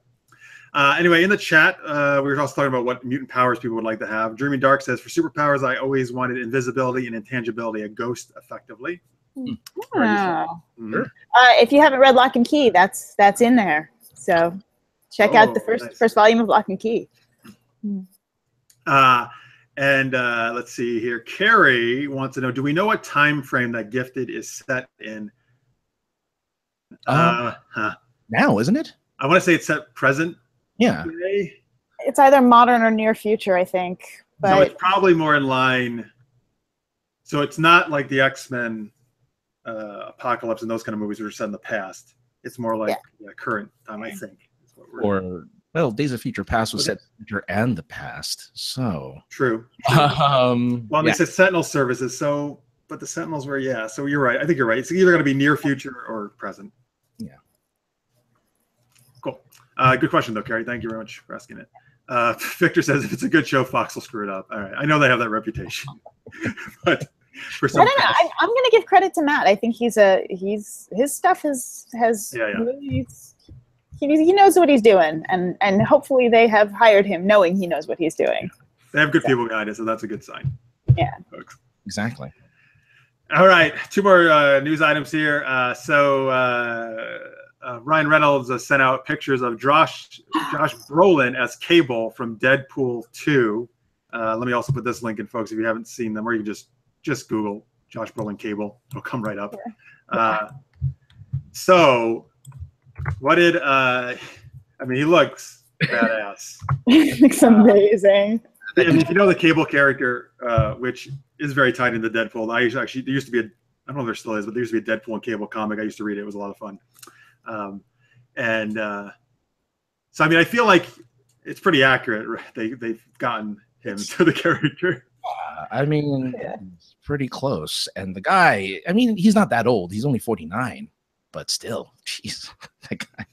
Anyway, in the chat, we were also talking about what mutant powers people would like to have. Dreamy Dark says, for superpowers, I always wanted invisibility and intangibility, a ghost effectively. If you haven't read Lock and Key, that's in there. So check out the first volume of Lock and Key. Let's see here. Carrie wants to know, do we know what time frame that Gifted is set in? Now, isn't it? I want to say it's set present. Yeah. Today. It's either modern or near future, I think. But so it's probably more in line. So it's not like the X-Men Apocalypse and those kind of movies that were set in the past. It's more like current time, I think. Well, Days of Future Past was set in the future and the past. So true. Well, they said Sentinel services. So, but the Sentinels were So you're right. I think you're right. It's either going to be near future or present. Yeah. Cool. Good question, though, Carrie. Thank you very much for asking it. Victor says, if it's a good show, Fox will screw it up. All right. I know they have that reputation. But for some I don't know. I'm going to give credit to Matt. I think his stuff has really, he knows what he's doing. And hopefully they have hired him knowing he knows what he's doing. They have good people behind it, so that's a good sign. Yeah. Folks. Exactly. All right. Two more news items here. Ryan Reynolds sent out pictures of Josh Brolin as Cable from Deadpool 2. Let me also put this link in, folks, if you haven't seen them, or you can just Google Josh Brolin Cable. It'll come right up. So what did I mean, he looks badass. He looks amazing. I mean, if you know the Cable character, which is very tied into Deadpool, there used to be I don't know if there still is, but there used to be a Deadpool and Cable comic. I used to read it. It was a lot of fun. So I mean, I feel like it's pretty accurate. Right? They've gotten him to the character. I mean, it's pretty close. And the guy, I mean, he's not that old. He's only 49, but still, jeez, that guy,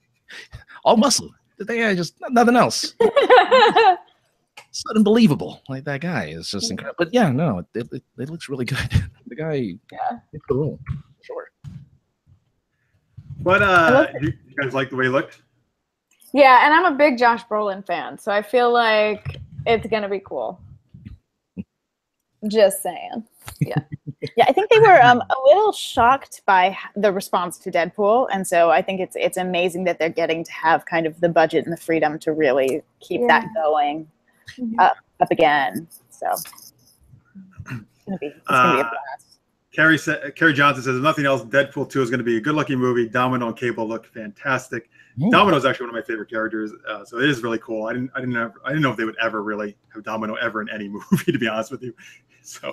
all muscle. The guy just nothing else. It's unbelievable. Like, that guy is just incredible. But yeah, no, it looks really good. The guy, it's the role, sure. But you guys like the way he looked? Yeah, and I'm a big Josh Brolin fan, so I feel like it's gonna be cool. Just saying. Yeah. Yeah, I think they were a little shocked by the response to Deadpool, and so I think it's amazing that they're getting to have kind of the budget and the freedom to really keep that going up again. So it's gonna be a blast. Carrie Johnson says, if nothing else, Deadpool 2 is going to be a good-looking movie. Domino and Cable look fantastic. Domino is actually one of my favorite characters, so it is really cool. I didn't know if they would ever really have Domino ever in any movie, to be honest with you. So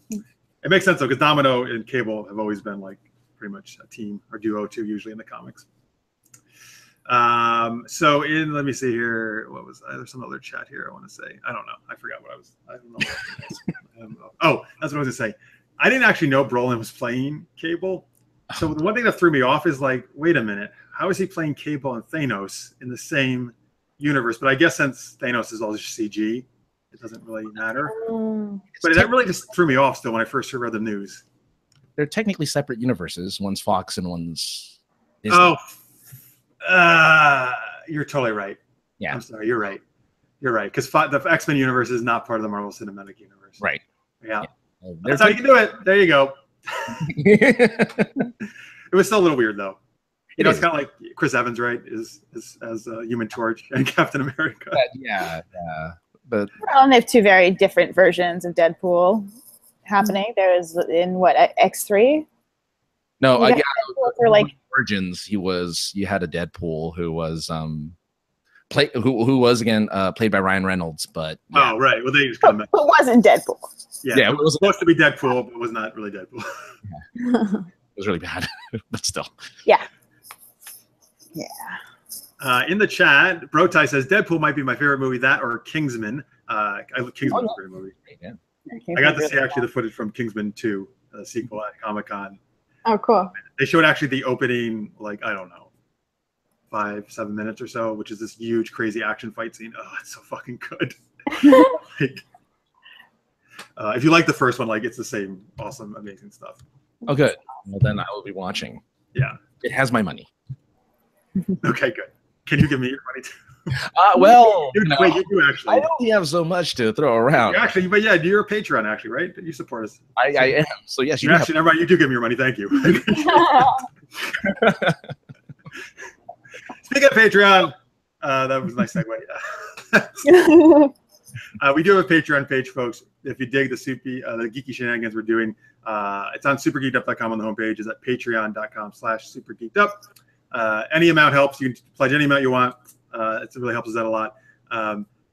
it makes sense though, because Domino and Cable have always been like pretty much a team or duo too, usually in the comics. So let me see here. What was there's some other chat here I want to say. I don't know. I forgot what I don't know. Oh, that's what I was going to say. I didn't actually know Brolin was playing Cable. So the one thing that threw me off is like, wait a minute. How is he playing Cable and Thanos in the same universe? But I guess since Thanos is all just CG, it doesn't really matter. But that really just threw me off still when I first read the news. They're technically separate universes. One's Fox and one's Disney. Oh, you're totally right. Yeah. I'm sorry. You're right. You're right. Because the X-Men universe is not part of the Marvel Cinematic Universe. Right. Yeah. That's how you can do it. There you go. It was still a little weird, though. You know, it's kind of like Chris Evans, right? Is as Human Torch and Captain America. Yeah. But well, and they have two very different versions of Deadpool happening. There's in what X3. No, yeah. For like Origins, you had a Deadpool who was who was again played by Ryan Reynolds, but oh right, well they just kind of but wasn't Deadpool. Yeah, it was supposed to be Deadpool, but it was not really Deadpool. It was really bad, but still. Yeah. In the chat, Brotai says Deadpool might be my favorite movie. That or Kingsman. Kingsman's a great movie. Yeah. I got to see actually the footage from Kingsman 2, the sequel at Comic-Con. Oh, cool. They showed actually the opening, like, I don't know, 5-7 minutes or so, which is this huge, crazy action fight scene. Oh, it's so fucking good. If you like the first one, like, it's the same awesome, amazing stuff. Oh, good. Well, then I will be watching. Yeah. It has my money. Okay, good. Can you give me your money too? Well, wait, you do actually. I don't have so much to throw around. Actually, but yeah, you're a Patreon, actually, right? You support us. I am. So yes, you actually. Never mind. You do give me your money. Thank you. Speaking of Patreon, that was a nice segue. We do have a Patreon page, folks. If you dig the geeky shenanigans we're doing, it's on supergeekedup.com on the homepage. It's at patreon.com/supergeekedup. Any amount helps. You can pledge any amount you want. It really helps us out a lot.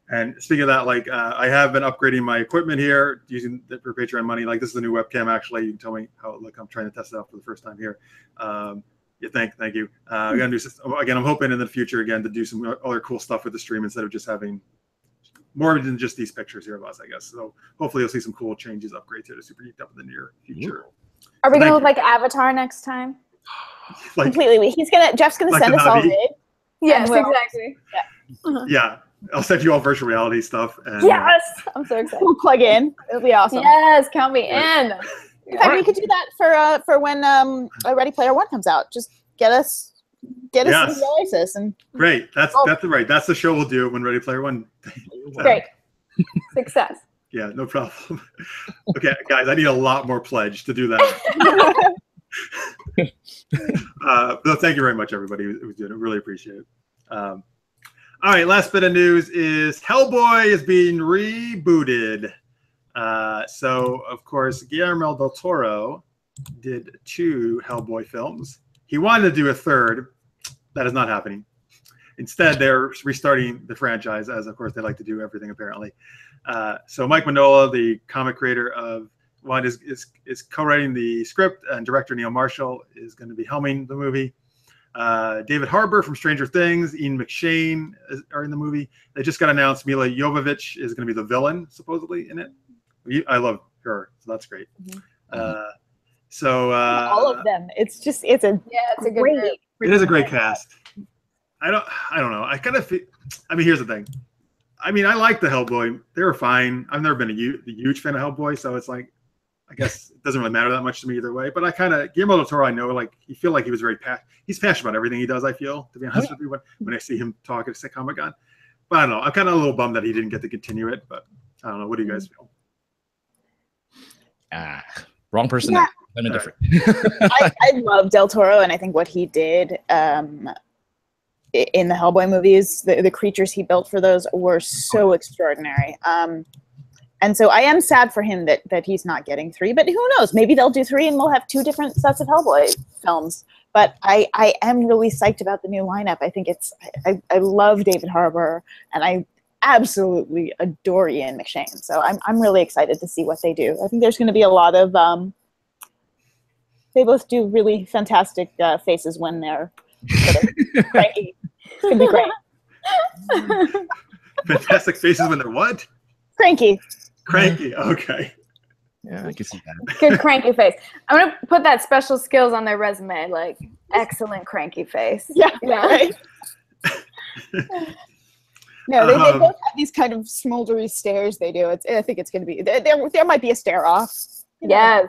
And speaking of that, like I have been upgrading my equipment here using for Patreon money. Like this is a new webcam. Actually, you can tell me how it looks. I'm trying to test it out for the first time here. Yeah, thank you. We're gonna do again. I'm hoping in the future again to do some other cool stuff with the stream instead of just having more than just these pictures here of us, I guess. So hopefully you'll see some cool changes, upgrades here to Super Geeked Up in the near future. Are we gonna look like Avatar next time? Like, completely. Jeff's gonna send us all vid. Yes, exactly. Yeah. Yeah. I'll send you all virtual reality stuff. And, yes, I'm so excited. We'll plug in. It'll be awesome. Yes, count me in. In fact, we could do that for when Ready Player One comes out. Just get us in the Oasis and. Great. That's right. That's the show we'll do when Ready Player One. Great. Success. Yeah, no problem. Okay, guys, I need a lot more pledge to do that. No, thank you very much, everybody who's doing it. Really appreciate it. All right, last bit of news is Hellboy is being rebooted. So, of course, Guillermo del Toro did 2 Hellboy films. He wanted to do a third. That is not happening. Instead, they're restarting the franchise, as, of course, they like to do everything, apparently. So Mike Mignola, the comic creator of One, is co-writing the script, and director Neil Marshall is going to be helming the movie. David Harbour from Stranger Things, Ian McShane are in the movie. They just got announced Mila Jovovich is going to be the villain, supposedly, in it. I love her, so that's great. All of them. It's a great. It is a great cast. I don't know. I kind of feel. I mean, here's the thing. I mean, I like the Hellboy. They were fine. I've never been a huge fan of Hellboy, so it's like, I guess it doesn't really matter that much to me either way. But I kind of Guillermo del Toro, I know, like he feel like he was he's passionate about everything he does. I feel, to be honest with you, when I see him talk at Comic-Con. But I don't know. I'm kind of a little bummed that he didn't get to continue it. But I don't know. What do you guys feel? Wrong person. Yeah. I'm indifferent. I love Del Toro, and I think what he did in the Hellboy movies, the creatures he built for those were so extraordinary. And so I am sad for him that he's not getting 3, but who knows? Maybe they'll do 3 and we'll have 2 different sets of Hellboy films. But I am really psyched about the new lineup. I think I love David Harbour, and I absolutely adore Ian McShane. So I'm really excited to see what they do. I think there's going to be a lot of they both do really fantastic faces when they're sort of cranky. It's gonna be great. Fantastic faces when they're what? Cranky. Cranky. Okay. Yeah, I can see that. Good cranky face. I'm gonna put that special skills on their resume, like excellent cranky face. Yeah. Right. No, they both have these kind of smoldery stares. They do. I think it's going to be there. Might be a stare off. Yes.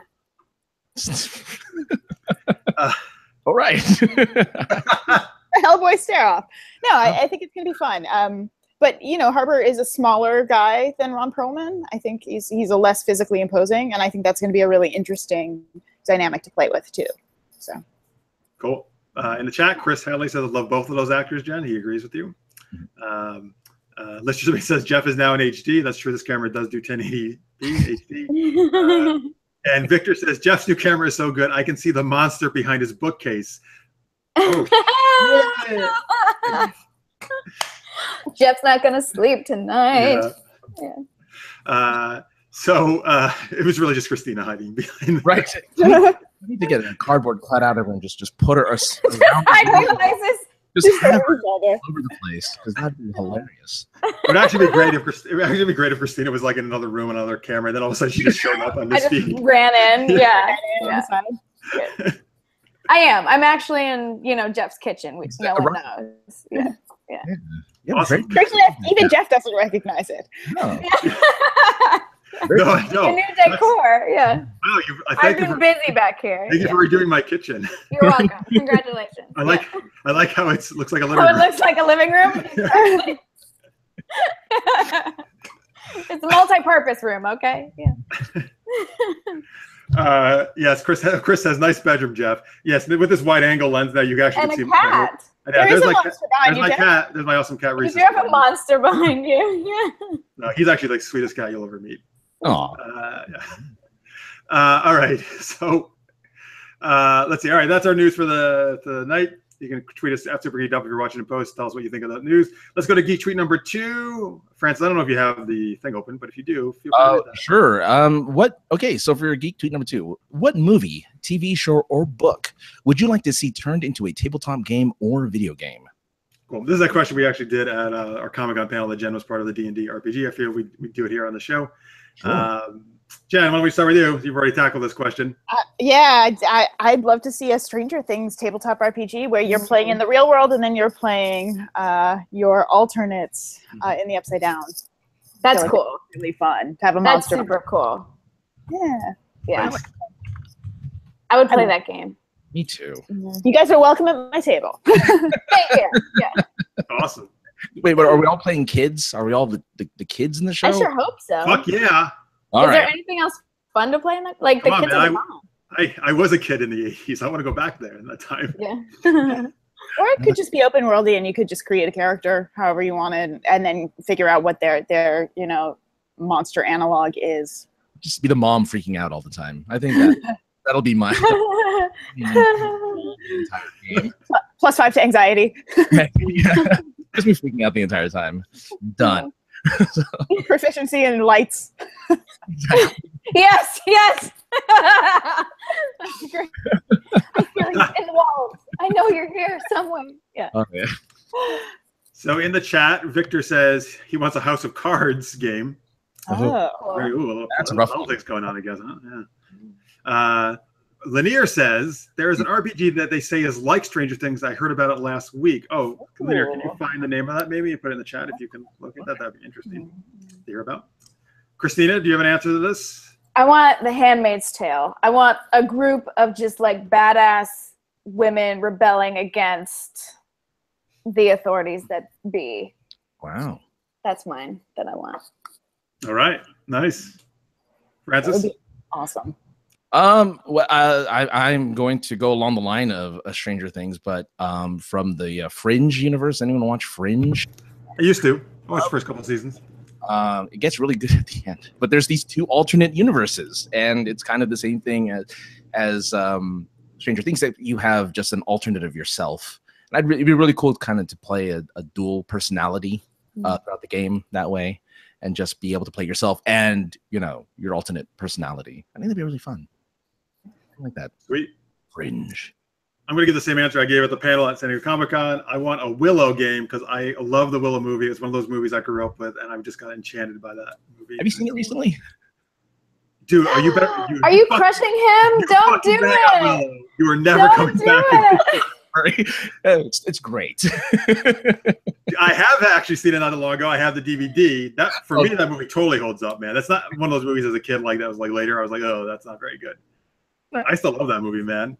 All right. A Hellboy stare off. No, I think it's going to be fun. But Harper is a smaller guy than Ron Perlman. I think he's a less physically imposing, and I think that's going to be a really interesting dynamic to play with too. So cool. In the chat, Chris Hadley says, "I love both of those actors." Jen, he agrees with you. Lister says Jeff is now in HD. That's true. This camera does do 1080p HD. And Victor says Jeff's new camera is so good, I can see the monster behind his bookcase. Oh, Jeff's not gonna sleep tonight. Yeah. So it was really just Christina hiding behind. Right. We need to get a cardboard cutout of her and just put her around. I realize this. Just have her all over the place because that'd be hilarious. It would actually be great if Christina was like in another room, another camera, and then all of a sudden she just showed up on this feed. Ran in. Yeah. I am. I'm actually in, Jeff's kitchen, which no one knows. Yeah. Awesome. Even Jeff doesn't recognize it. No. No, I don't. The new decor, yeah. Wow, I've been busy back here. Thank you for redoing my kitchen. You're welcome. Congratulations. I like how it looks like a living room. It looks like a living room? It's a multi-purpose room, okay? Yeah. Yes, Chris has nice bedroom, Jeff. Yes, with this wide angle lens now, you actually and can see a cat. Yeah, There's a monster behind you, my Jeff. cat. There's my awesome cat, Reese. You have a monster behind you. Yeah. No, he's actually like the sweetest cat you'll ever meet. Oh. All right. So let's see. All right, that's our news for the night. You can tweet us at Geeked Up if you're watching in post. Tell us what you think of that news. Let's go to geek tweet number 2. Francis, I don't know if you have the thing open, but if you do, feel free to hit that. Sure. Okay, so for your geek tweet number 2, what movie, TV show, or book would you like to see turned into a tabletop game or video game? Cool. This is a question we actually did at our Comic-Con panel that Jen was part of the D&D RPG. I feel we do it here on the show. Sure. Jen, why don't we start with you? You've already tackled this question. I'd love to see a Stranger Things tabletop RPG where you're playing in the real world and then you're playing your alternates in the Upside Down. That's cool. It's really fun to have a That's monster. super cool. Yeah. Nice. I would play that game. Me too. You guys are welcome at my table. Thank you. Yeah. Awesome. Wait, but are we all playing kids? Are we all the kids in the show? I sure hope so. Fuck yeah. All Is there right. anything else fun to play in that? Like Come the on, kids man. are the mom. I was a kid in the 80s. I want to go back there in that time. Yeah. Or it could just be open worldy and you could just create a character however you wanted and then figure out what their monster analog is. Just be the mom freaking out all the time. I think that'll be my entire game. +5 to anxiety. Just me freaking out the entire time. Done. Proficiency in lights. Yes. Great. I feel you in the walls. I know you're here somewhere. Yeah. Okay. So in the chat, Victor says he wants a House of Cards game. Oh. That's a rough one. things going on, I guess. Huh? Yeah. Lanier says there is an RPG that they say is like Stranger Things. I heard about it last week. Oh, Lanier, can you find the name of that maybe and put it in the chat if you can look at that? That'd be interesting to hear about. Christina, do you have an answer to this? I want The Handmaid's Tale. I want a group of just like badass women rebelling against the authorities that be. Wow. That's mine that I want. All right. Nice. Francis? That would be awesome. Well, I'm going to go along the line of Stranger Things, but from the Fringe universe. Anyone watch Fringe? I used to. I watched the first couple of seasons. It gets really good at the end, but there's these 2 alternate universes, and it's kind of the same thing as Stranger Things, that you have just an alternate of yourself. And it'd be really cool kind of to play a dual personality throughout the game that way, and just be able to play yourself and your alternate personality. I think that'd be really fun. I like that. Sweet. Fringe. I'm going to give the same answer I gave at the panel at San Diego Comic-Con. I want a Willow game because I love the Willow movie. It's one of those movies I grew up with, and I've just got enchanted by that movie. Have you seen it recently? Dude, are you better? Are you crushing him? Don't do it. You are never coming back. It's great. I have actually seen it not too long ago. I have the DVD. That for me, that movie totally holds up, man. That's not one of those movies as a kid like that was like later. I was like, oh, that's not very good. I still love that movie, man.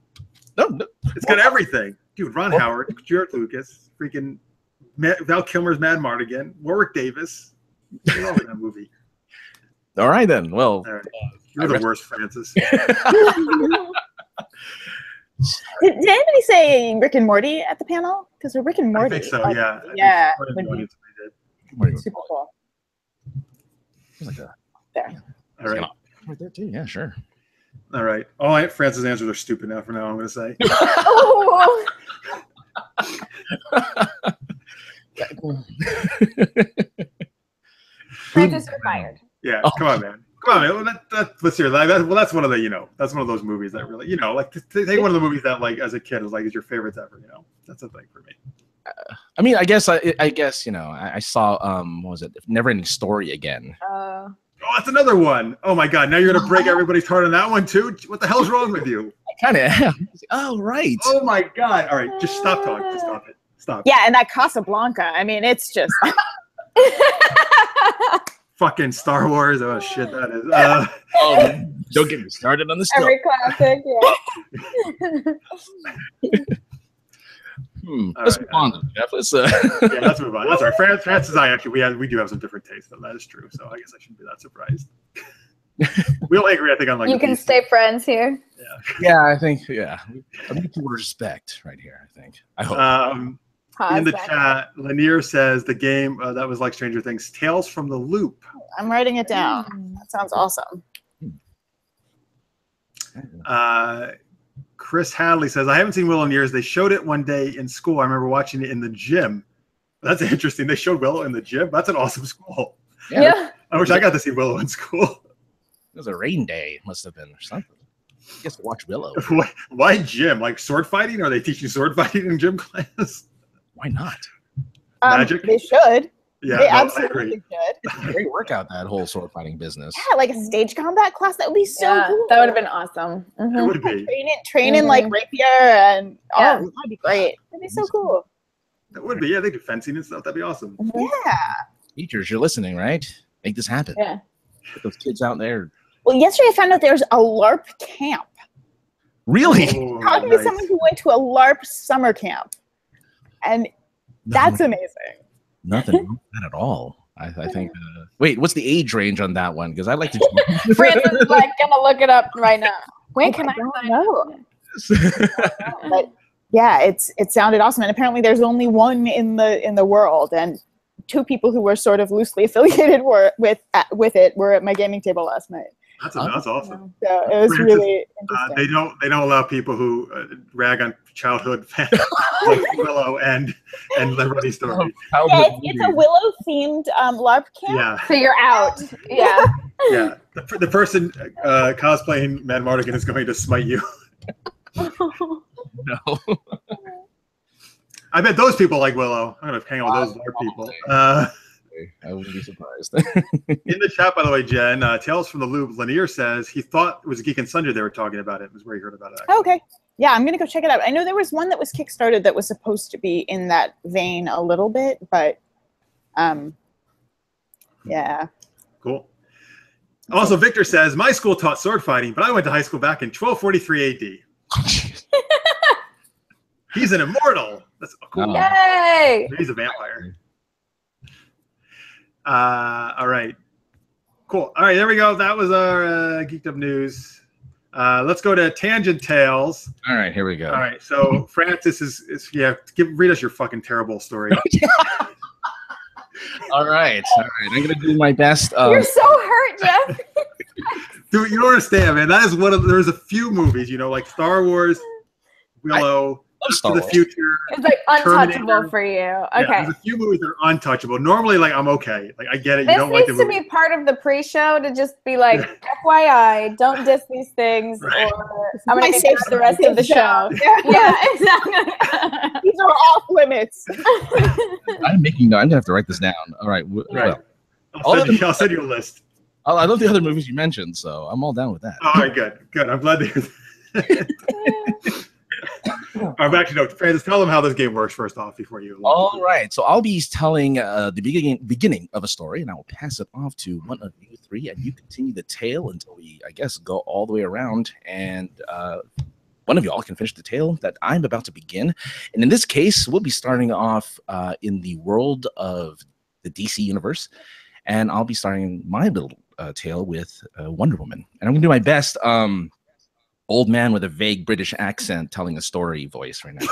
No. It's got everything, dude. Ron Howard, Jared Lucas, freaking Val Kilmer's Mad Mardigan, Warwick Davis. I love that movie. All right then. Well, right. You're the worst, Francis. Did anybody say Rick and Morty at the panel? Because Rick and Morty. I think so. Yeah. Yeah. Super cool. Like there. All right. Right there too. Yeah, sure. All right. All Francis' answers are stupid now. For now, I'm going to say. Oh. Francis, you're fired. Yeah. Come on, man. Come on, man. Let's hear that. Well, that's one of the, that's one of those movies that really, like, take one of the movies that, like, as a kid, is your favorites ever. That's a thing for me. I mean, I guess, I saw, what was it? Never Ending Story again. Oh, that's another one. Oh my God! Now you're gonna break everybody's heart on that one too. What the hell's wrong with you? I kind of am. Oh right. Oh my God! All right, just stop talking. Just stop it. Stop. Yeah, and that Casablanca. I mean, it's just fucking Star Wars. Oh shit, that is. Don't get me started on this. Every classic. Yeah. Let's move on, Jeff. Let's yeah, let's move on. That's all right. Francis and I actually we do have some different tastes, though. That is true. So I guess I shouldn't be that surprised. We all agree, I think, on like. You can stay friends here. Yeah, I think. Yeah, a mutual respect right here. I think. I hope. In the chat, Lanier says the game that was like Stranger Things, Tales from the Loop. I'm writing it down. That sounds awesome. Chris Hadley says, I haven't seen Willow in years. They showed it one day in school. I remember watching it in the gym. That's interesting. They showed Willow in the gym. That's an awesome school. Yeah. I wish I got to see Willow in school. It was a rain day. Must have been or something. I guess to watch Willow. Why gym? Like sword fighting? Are they teaching sword fighting in gym class? Why not? Magic? They should. Yeah, they absolutely should. Great workout, that whole sword fighting business. Yeah, like a stage combat class. That would be so cool. That would have been awesome. Mm-hmm. It would be. Training like rapier and that'd be great. That'd be so cool. That would be. Yeah, they do fencing and stuff. That'd be awesome. Yeah. Teachers, you're listening, right? Make this happen. Yeah. Get those kids out there. Well, yesterday I found out there's a LARP camp. Really? Talking to someone who went to a LARP summer camp, and that's amazing. Nothing wrong with that at all. I think. Wait, what's the age range on that one? Because I'd like to. Francis is like gonna look it up right now. When can I know? But yeah, it sounded awesome, and apparently there's only one in the world, and two people who were sort of loosely affiliated with it were at my gaming table last night. That's awesome. So it was really interesting. They don't allow people who rag on childhood fans like Willow and Liberty Story. Yeah, it's a Willow themed LARP camp. Yeah. So you're out. Yeah. Yeah. The person cosplaying Mad Mardigan is going to smite you. No. I bet those people like Willow. I'm gonna hang out with those LARP people. I wouldn't be surprised. In the chat, by the way, Jen, Tales from the Loop, Lanier says he thought it was Geek and Sundry they were talking about. It was where he heard about it. Oh, okay. Yeah, I'm going to go check it out. I know there was one that was Kickstarted that was supposed to be in that vein a little bit, but yeah. Cool. Also, Victor says, my school taught sword fighting, but I went to high school back in 1243 AD. He's an immortal. That's cool. Yay! He's a vampire. All right. Cool. All right, there we go. That was our Geeked Up news. Let's go to Tangent Tales. All right, here we go. All right, so Francis is read us your fucking terrible story. All right. I'm gonna do my best. You're so hurt, Jeff. Dude, you don't understand, man. That is one of there's a few movies, like Star Wars, Willow, Star to the Wars. Future. It's like untouchable Terminator. for you. Yeah, Okay. there's a few movies that are untouchable. Normally, like I'm okay. Like I get it. You This don't like the needs to movie. be part of the pre-show to just be like, FYI, don't diss these things, Right. or I'm gonna My be safe the rest of the show. zone. Yeah, exactly. These are off limits. I'm making note. I'm gonna have to write this down. All right. Right. Well, I'll send you a list. I love the other movies you mentioned, so I'm all down with that. All right, good. I'm glad to hear that. Actually, no, Francis, tell them how this game works first off before you. All right. So I'll be telling the beginning of a story, and I will pass it off to one of you three, and you continue the tale until we, I guess, go all the way around, and one of y'all can finish the tale that I'm about to begin. And in this case, we'll be starting off in the world of the DC universe, and I'll be starting my little tale with Wonder Woman, and I'm gonna do my best. Old man with a vague British accent telling a story voice right now.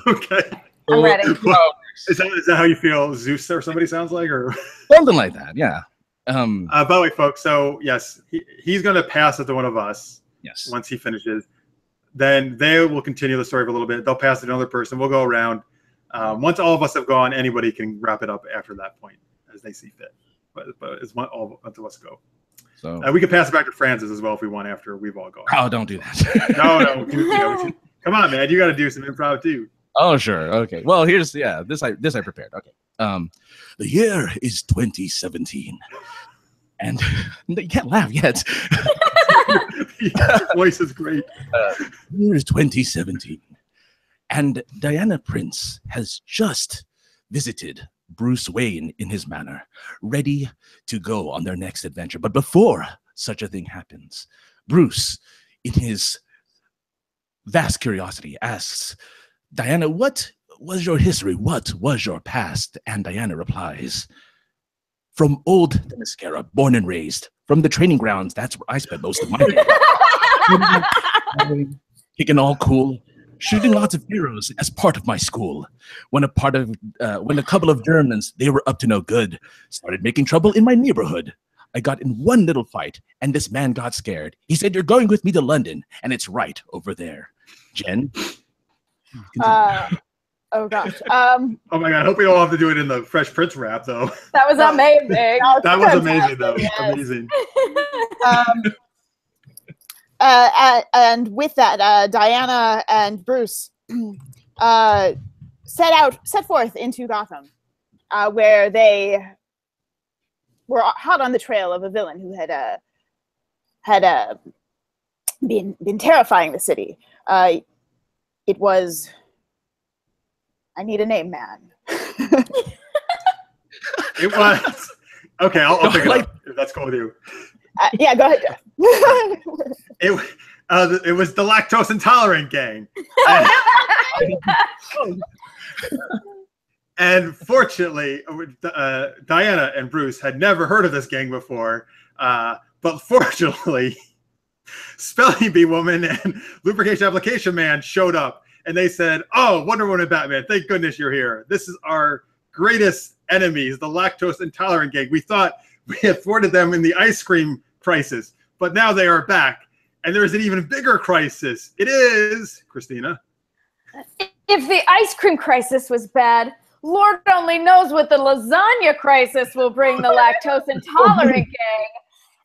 Okay. I'm ready. Is that how you feel Zeus or somebody sounds like? Or Something like that, yeah. by the way, folks, so yes, he's going to pass it to one of us. Yes. Once he finishes. Then they will continue the story for a little bit. They'll pass it to another person. We'll go around. Once all of us have gone, anybody can wrap it up after that point as they see fit. But it's all of us go. So we can pass it back to Francis as well if we want after we've all gone. oh, don't do that. No. Come on, man. You got to do some improv too. Oh, sure. Okay. Well, here's this I prepared. Okay. The year is 2017, and you can't laugh yet. Your voice is great. The year is 2017, and Diana Prince has just visited Bruce Wayne in his manor, ready to go on their next adventure. But before such a thing happens, Bruce, in his vast curiosity, asks Diana, what was your history? What was your past? And Diana replies, from old Themyscira, born and raised, from the training grounds, that's where I spent most of my day. Kicking all cool, shooting lots of heroes as part of my school. When a couple of Germans, they were up to no good, started making trouble in my neighborhood. I got in one little fight, and this man got scared. He said, you're going with me to London, and it's right over there. Jen? Oh gosh. Oh my God! I hope we don't have to do it in the Fresh Prince rap though. That was amazing. That was amazing though. Yes. Amazing. And with that, Diana and Bruce set forth into Gotham, where they were hot on the trail of a villain who had been terrifying the city. It was, I need a name, man. It was okay. I'll pick it up if that's cool with you. Yeah, go ahead. It was the lactose intolerant gang. And fortunately, Diana and Bruce had never heard of this gang before. But fortunately, Spelling Bee Woman and Lubrication Application Man showed up. And they said, oh, Wonder Woman and Batman, thank goodness you're here. This is our greatest enemies, the lactose intolerant gang. We thought we had thwarted them in the ice cream crisis, but now they are back. And there is an even bigger crisis. It is, Christina. If the ice cream crisis was bad, Lord only knows what the lasagna crisis will bring the lactose intolerant gang.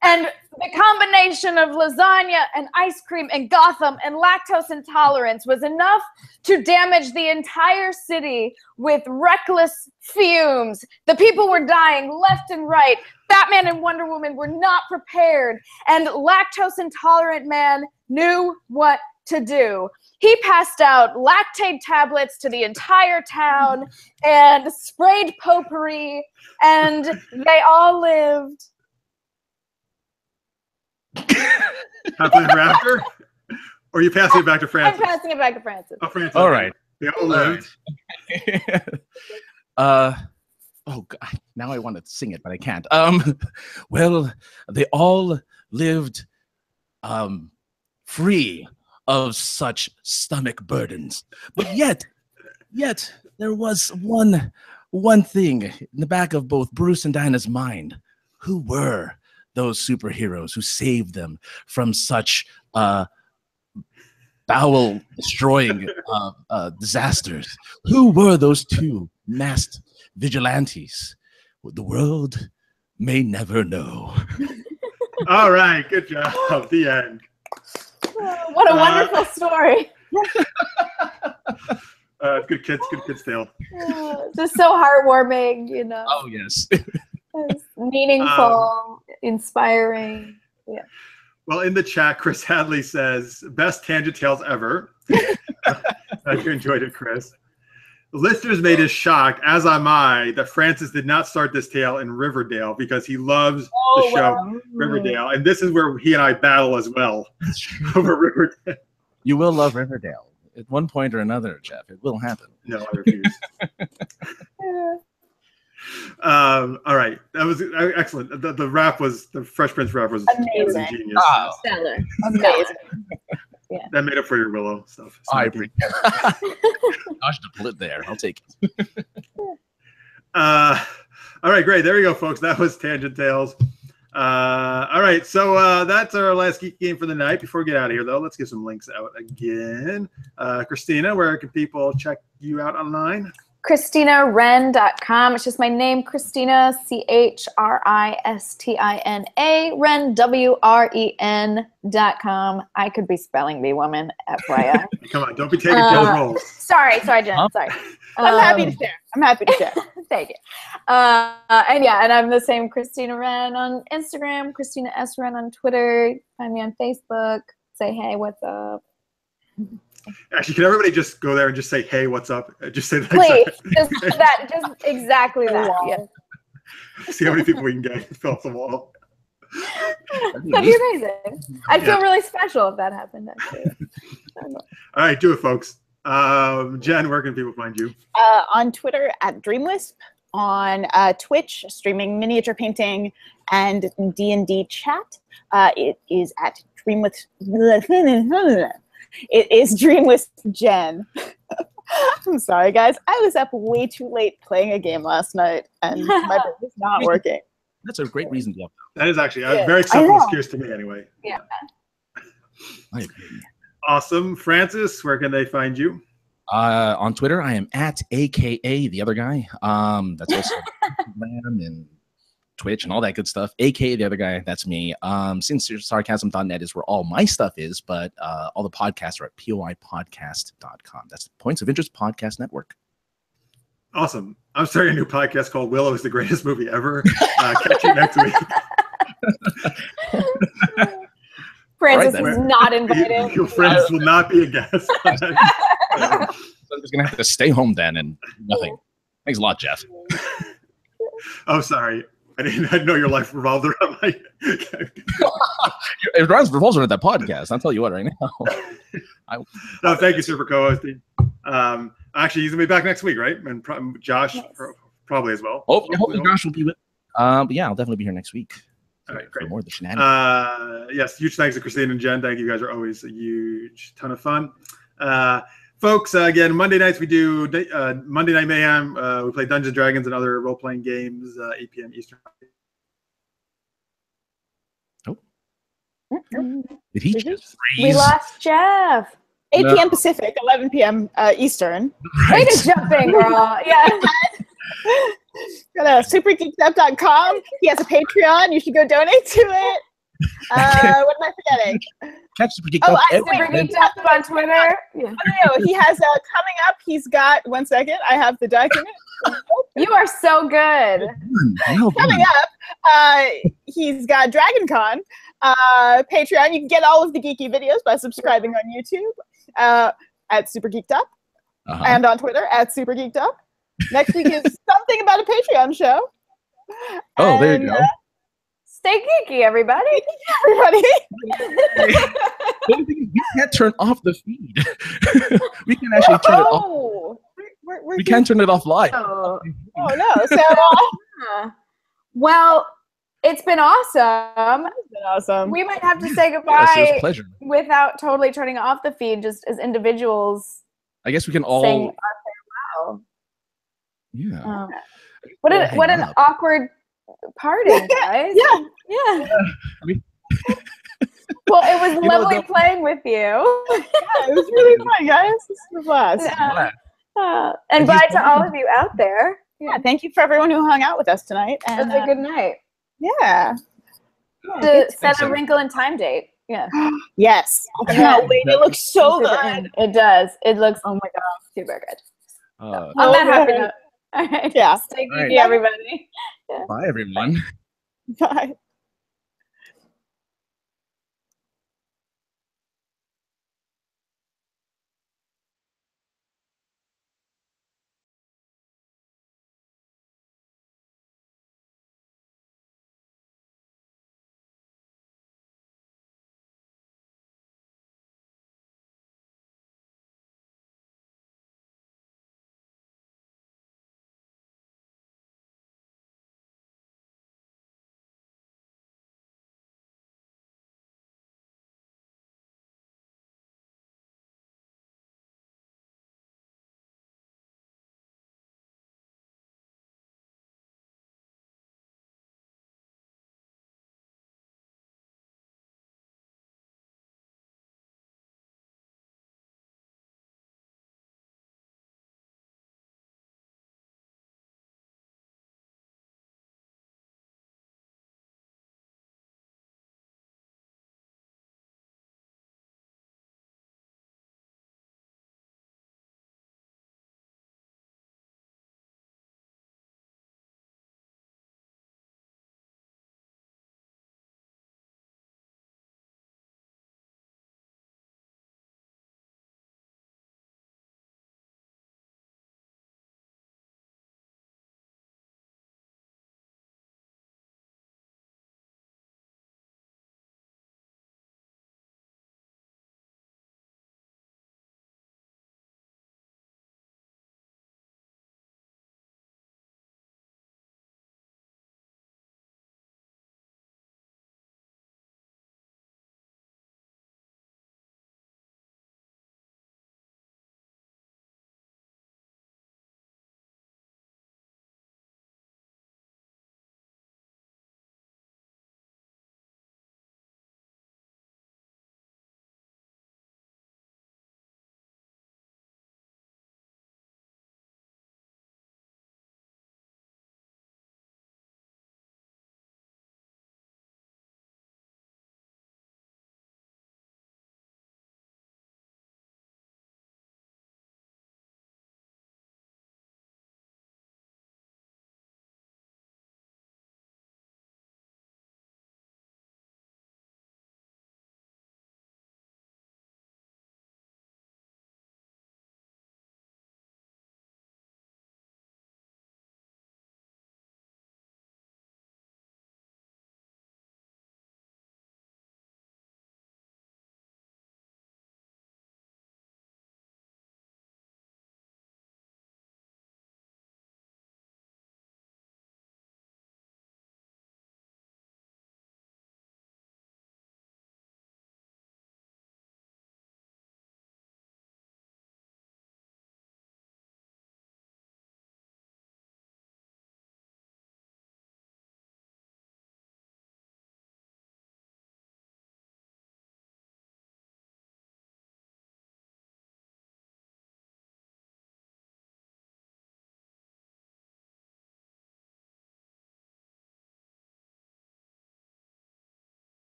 And the combination of lasagna and ice cream and Gotham and lactose intolerance was enough to damage the entire city with reckless fumes. The people were dying left and right. Batman and Wonder Woman were not prepared. And lactose intolerant man knew what to do. He passed out lactate tablets to the entire town and sprayed potpourri, and they all lived. Happily ever after? Or are you passing it back to Francis? I'm passing it back to Francis. Oh, Francis. All right. They all lived. Oh God! Now I want to sing it, but I can't. Well, they all lived free of such stomach burdens, but yet there was one thing in the back of both Bruce and Diana's mind. Who were those superheroes who saved them from such bowel destroying disasters. Who were those two masked vigilantes? The world may never know. All right, good job. The end. What a wonderful story. Good kids tale. Just so heartwarming, you know. Oh, yes. It's meaningful, inspiring. Yeah. Well, in the chat, Chris Hadley says, best tangent tales ever. I you enjoyed it, Chris. The listeners made us shocked, as am I, that Francis did not start this tale in Riverdale because he loves the show Riverdale. And this is where he and I battle as well over Riverdale. You will love Riverdale at one point or another, Jeff. It will happen. No, I refuse. All right, that was excellent. The rap was the Fresh Prince rap was amazing, genius. Oh. Stellar. Amazing. Yeah. That made up for your Willow stuff. I agree. Gosh, to pull it there. I'll take it. All right, great. There you go, folks. That was Tangent Tales. All right, so that's our last geek game for the night. Before we get out of here, though, let's give some links out again. Christina, where can people check you out online? ChristinaWren.com. It's just my name, Christina, CHRISTINA, Wren, WREN.com. I could be spelling bee, woman, FYI. Come on, don't be taking Joe's roles. Sorry, Jen. Sorry. I'm happy to share. Thank you. And I'm the same Christina Wren on Instagram, Christina S. Wren on Twitter. Find me on Facebook. Say, hey, what's up? Actually, can everybody just go there and just say, hey, what's up? Just say that. Please, just exactly that. Yeah. See how many people we can get. Fill up the wall. That'd be amazing. I'd feel really special if that happened, actually. All right, do it, folks. Jen, where can people find you? On Twitter at DreamWisp, on Twitch, streaming miniature painting and D&D chat. It is at DreamWisp. It is DreamWisp Jen. I'm sorry, guys. I was up way too late playing a game last night, and my brain is not working. That's a great reason to have that. Is actually a very acceptable excuse to me, anyway. Yeah. I agree. Awesome. Francis, where can they find you? On Twitter, I am at AKA the other guy. That's also Instagram and Twitch and all that good stuff. AKA the other guy, that's me. Sarcasm.net is where all my stuff is, but all the podcasts are at poipodcast.com. That's the Points of Interest Podcast Network. Awesome. I'm starting a new podcast called Willow is the Greatest Movie Ever. Catch you next week. Francis is not invited. Your friends will not be a guest. I'm just going to have to stay home then and nothing. Thanks a lot, Jeff. Oh, sorry. I didn't know your life revolved around my... It revolves around that podcast. I'll tell you what right now. No, thank you, sir, for co-hosting. Actually, he's going to be back next week, right? And Josh probably as well. Hopefully Josh will be with. But yeah, I'll definitely be here next week. All right, great. For more of the shenanigans. Yes, huge thanks to Christine and Jen. Thank you. You guys are always a huge ton of fun. Folks, again, Monday nights we do Monday Night Mayhem. We play Dungeons & Dragons and other role-playing games, 8 p.m. Eastern. Did he just freeze? We lost Jeff. 8 p.m. Pacific, 11 p.m. Eastern. Way to jump in, girl. Yeah. Go to supergeekedup.com. He has a Patreon. You should go donate to it. What am I forgetting? Catch Super Geeked Up. Super Geeked Up on Twitter. Yeah. No, he has coming up. He's got 1 second. I have the document. You are so good. Coming up, he's got Dragon Con, Patreon. You can get all of the geeky videos by subscribing on YouTube at Super Geeked Up and on Twitter at Super Geeked Up. Next week is something about a Patreon show. Oh, there you go. Stay geeky, everybody. We can't turn off the feed. We can actually turn it off. We can't turn it off live. Oh no! So, well, it's been awesome. It's been awesome. We might have to say goodbye Yes, it was a pleasure. Without totally turning off the feed, just as individuals. I guess we can all saying our farewell. Yeah. What an awkward party, guys. Yeah. I mean, Well, it was lovely playing with you. Yeah, it was really fun, guys. This was a blast. And bye to all of you out there. Yeah, thank you for everyone who hung out with us tonight. It was a good night. Yeah. To set a Wrinkle in Time date. Yeah. Yes. I cannot wait. It looks so good. It does. It looks, oh my God, super good. On that happy note. All right. Yeah. Stay geeky, everybody. Bye, everyone. Bye.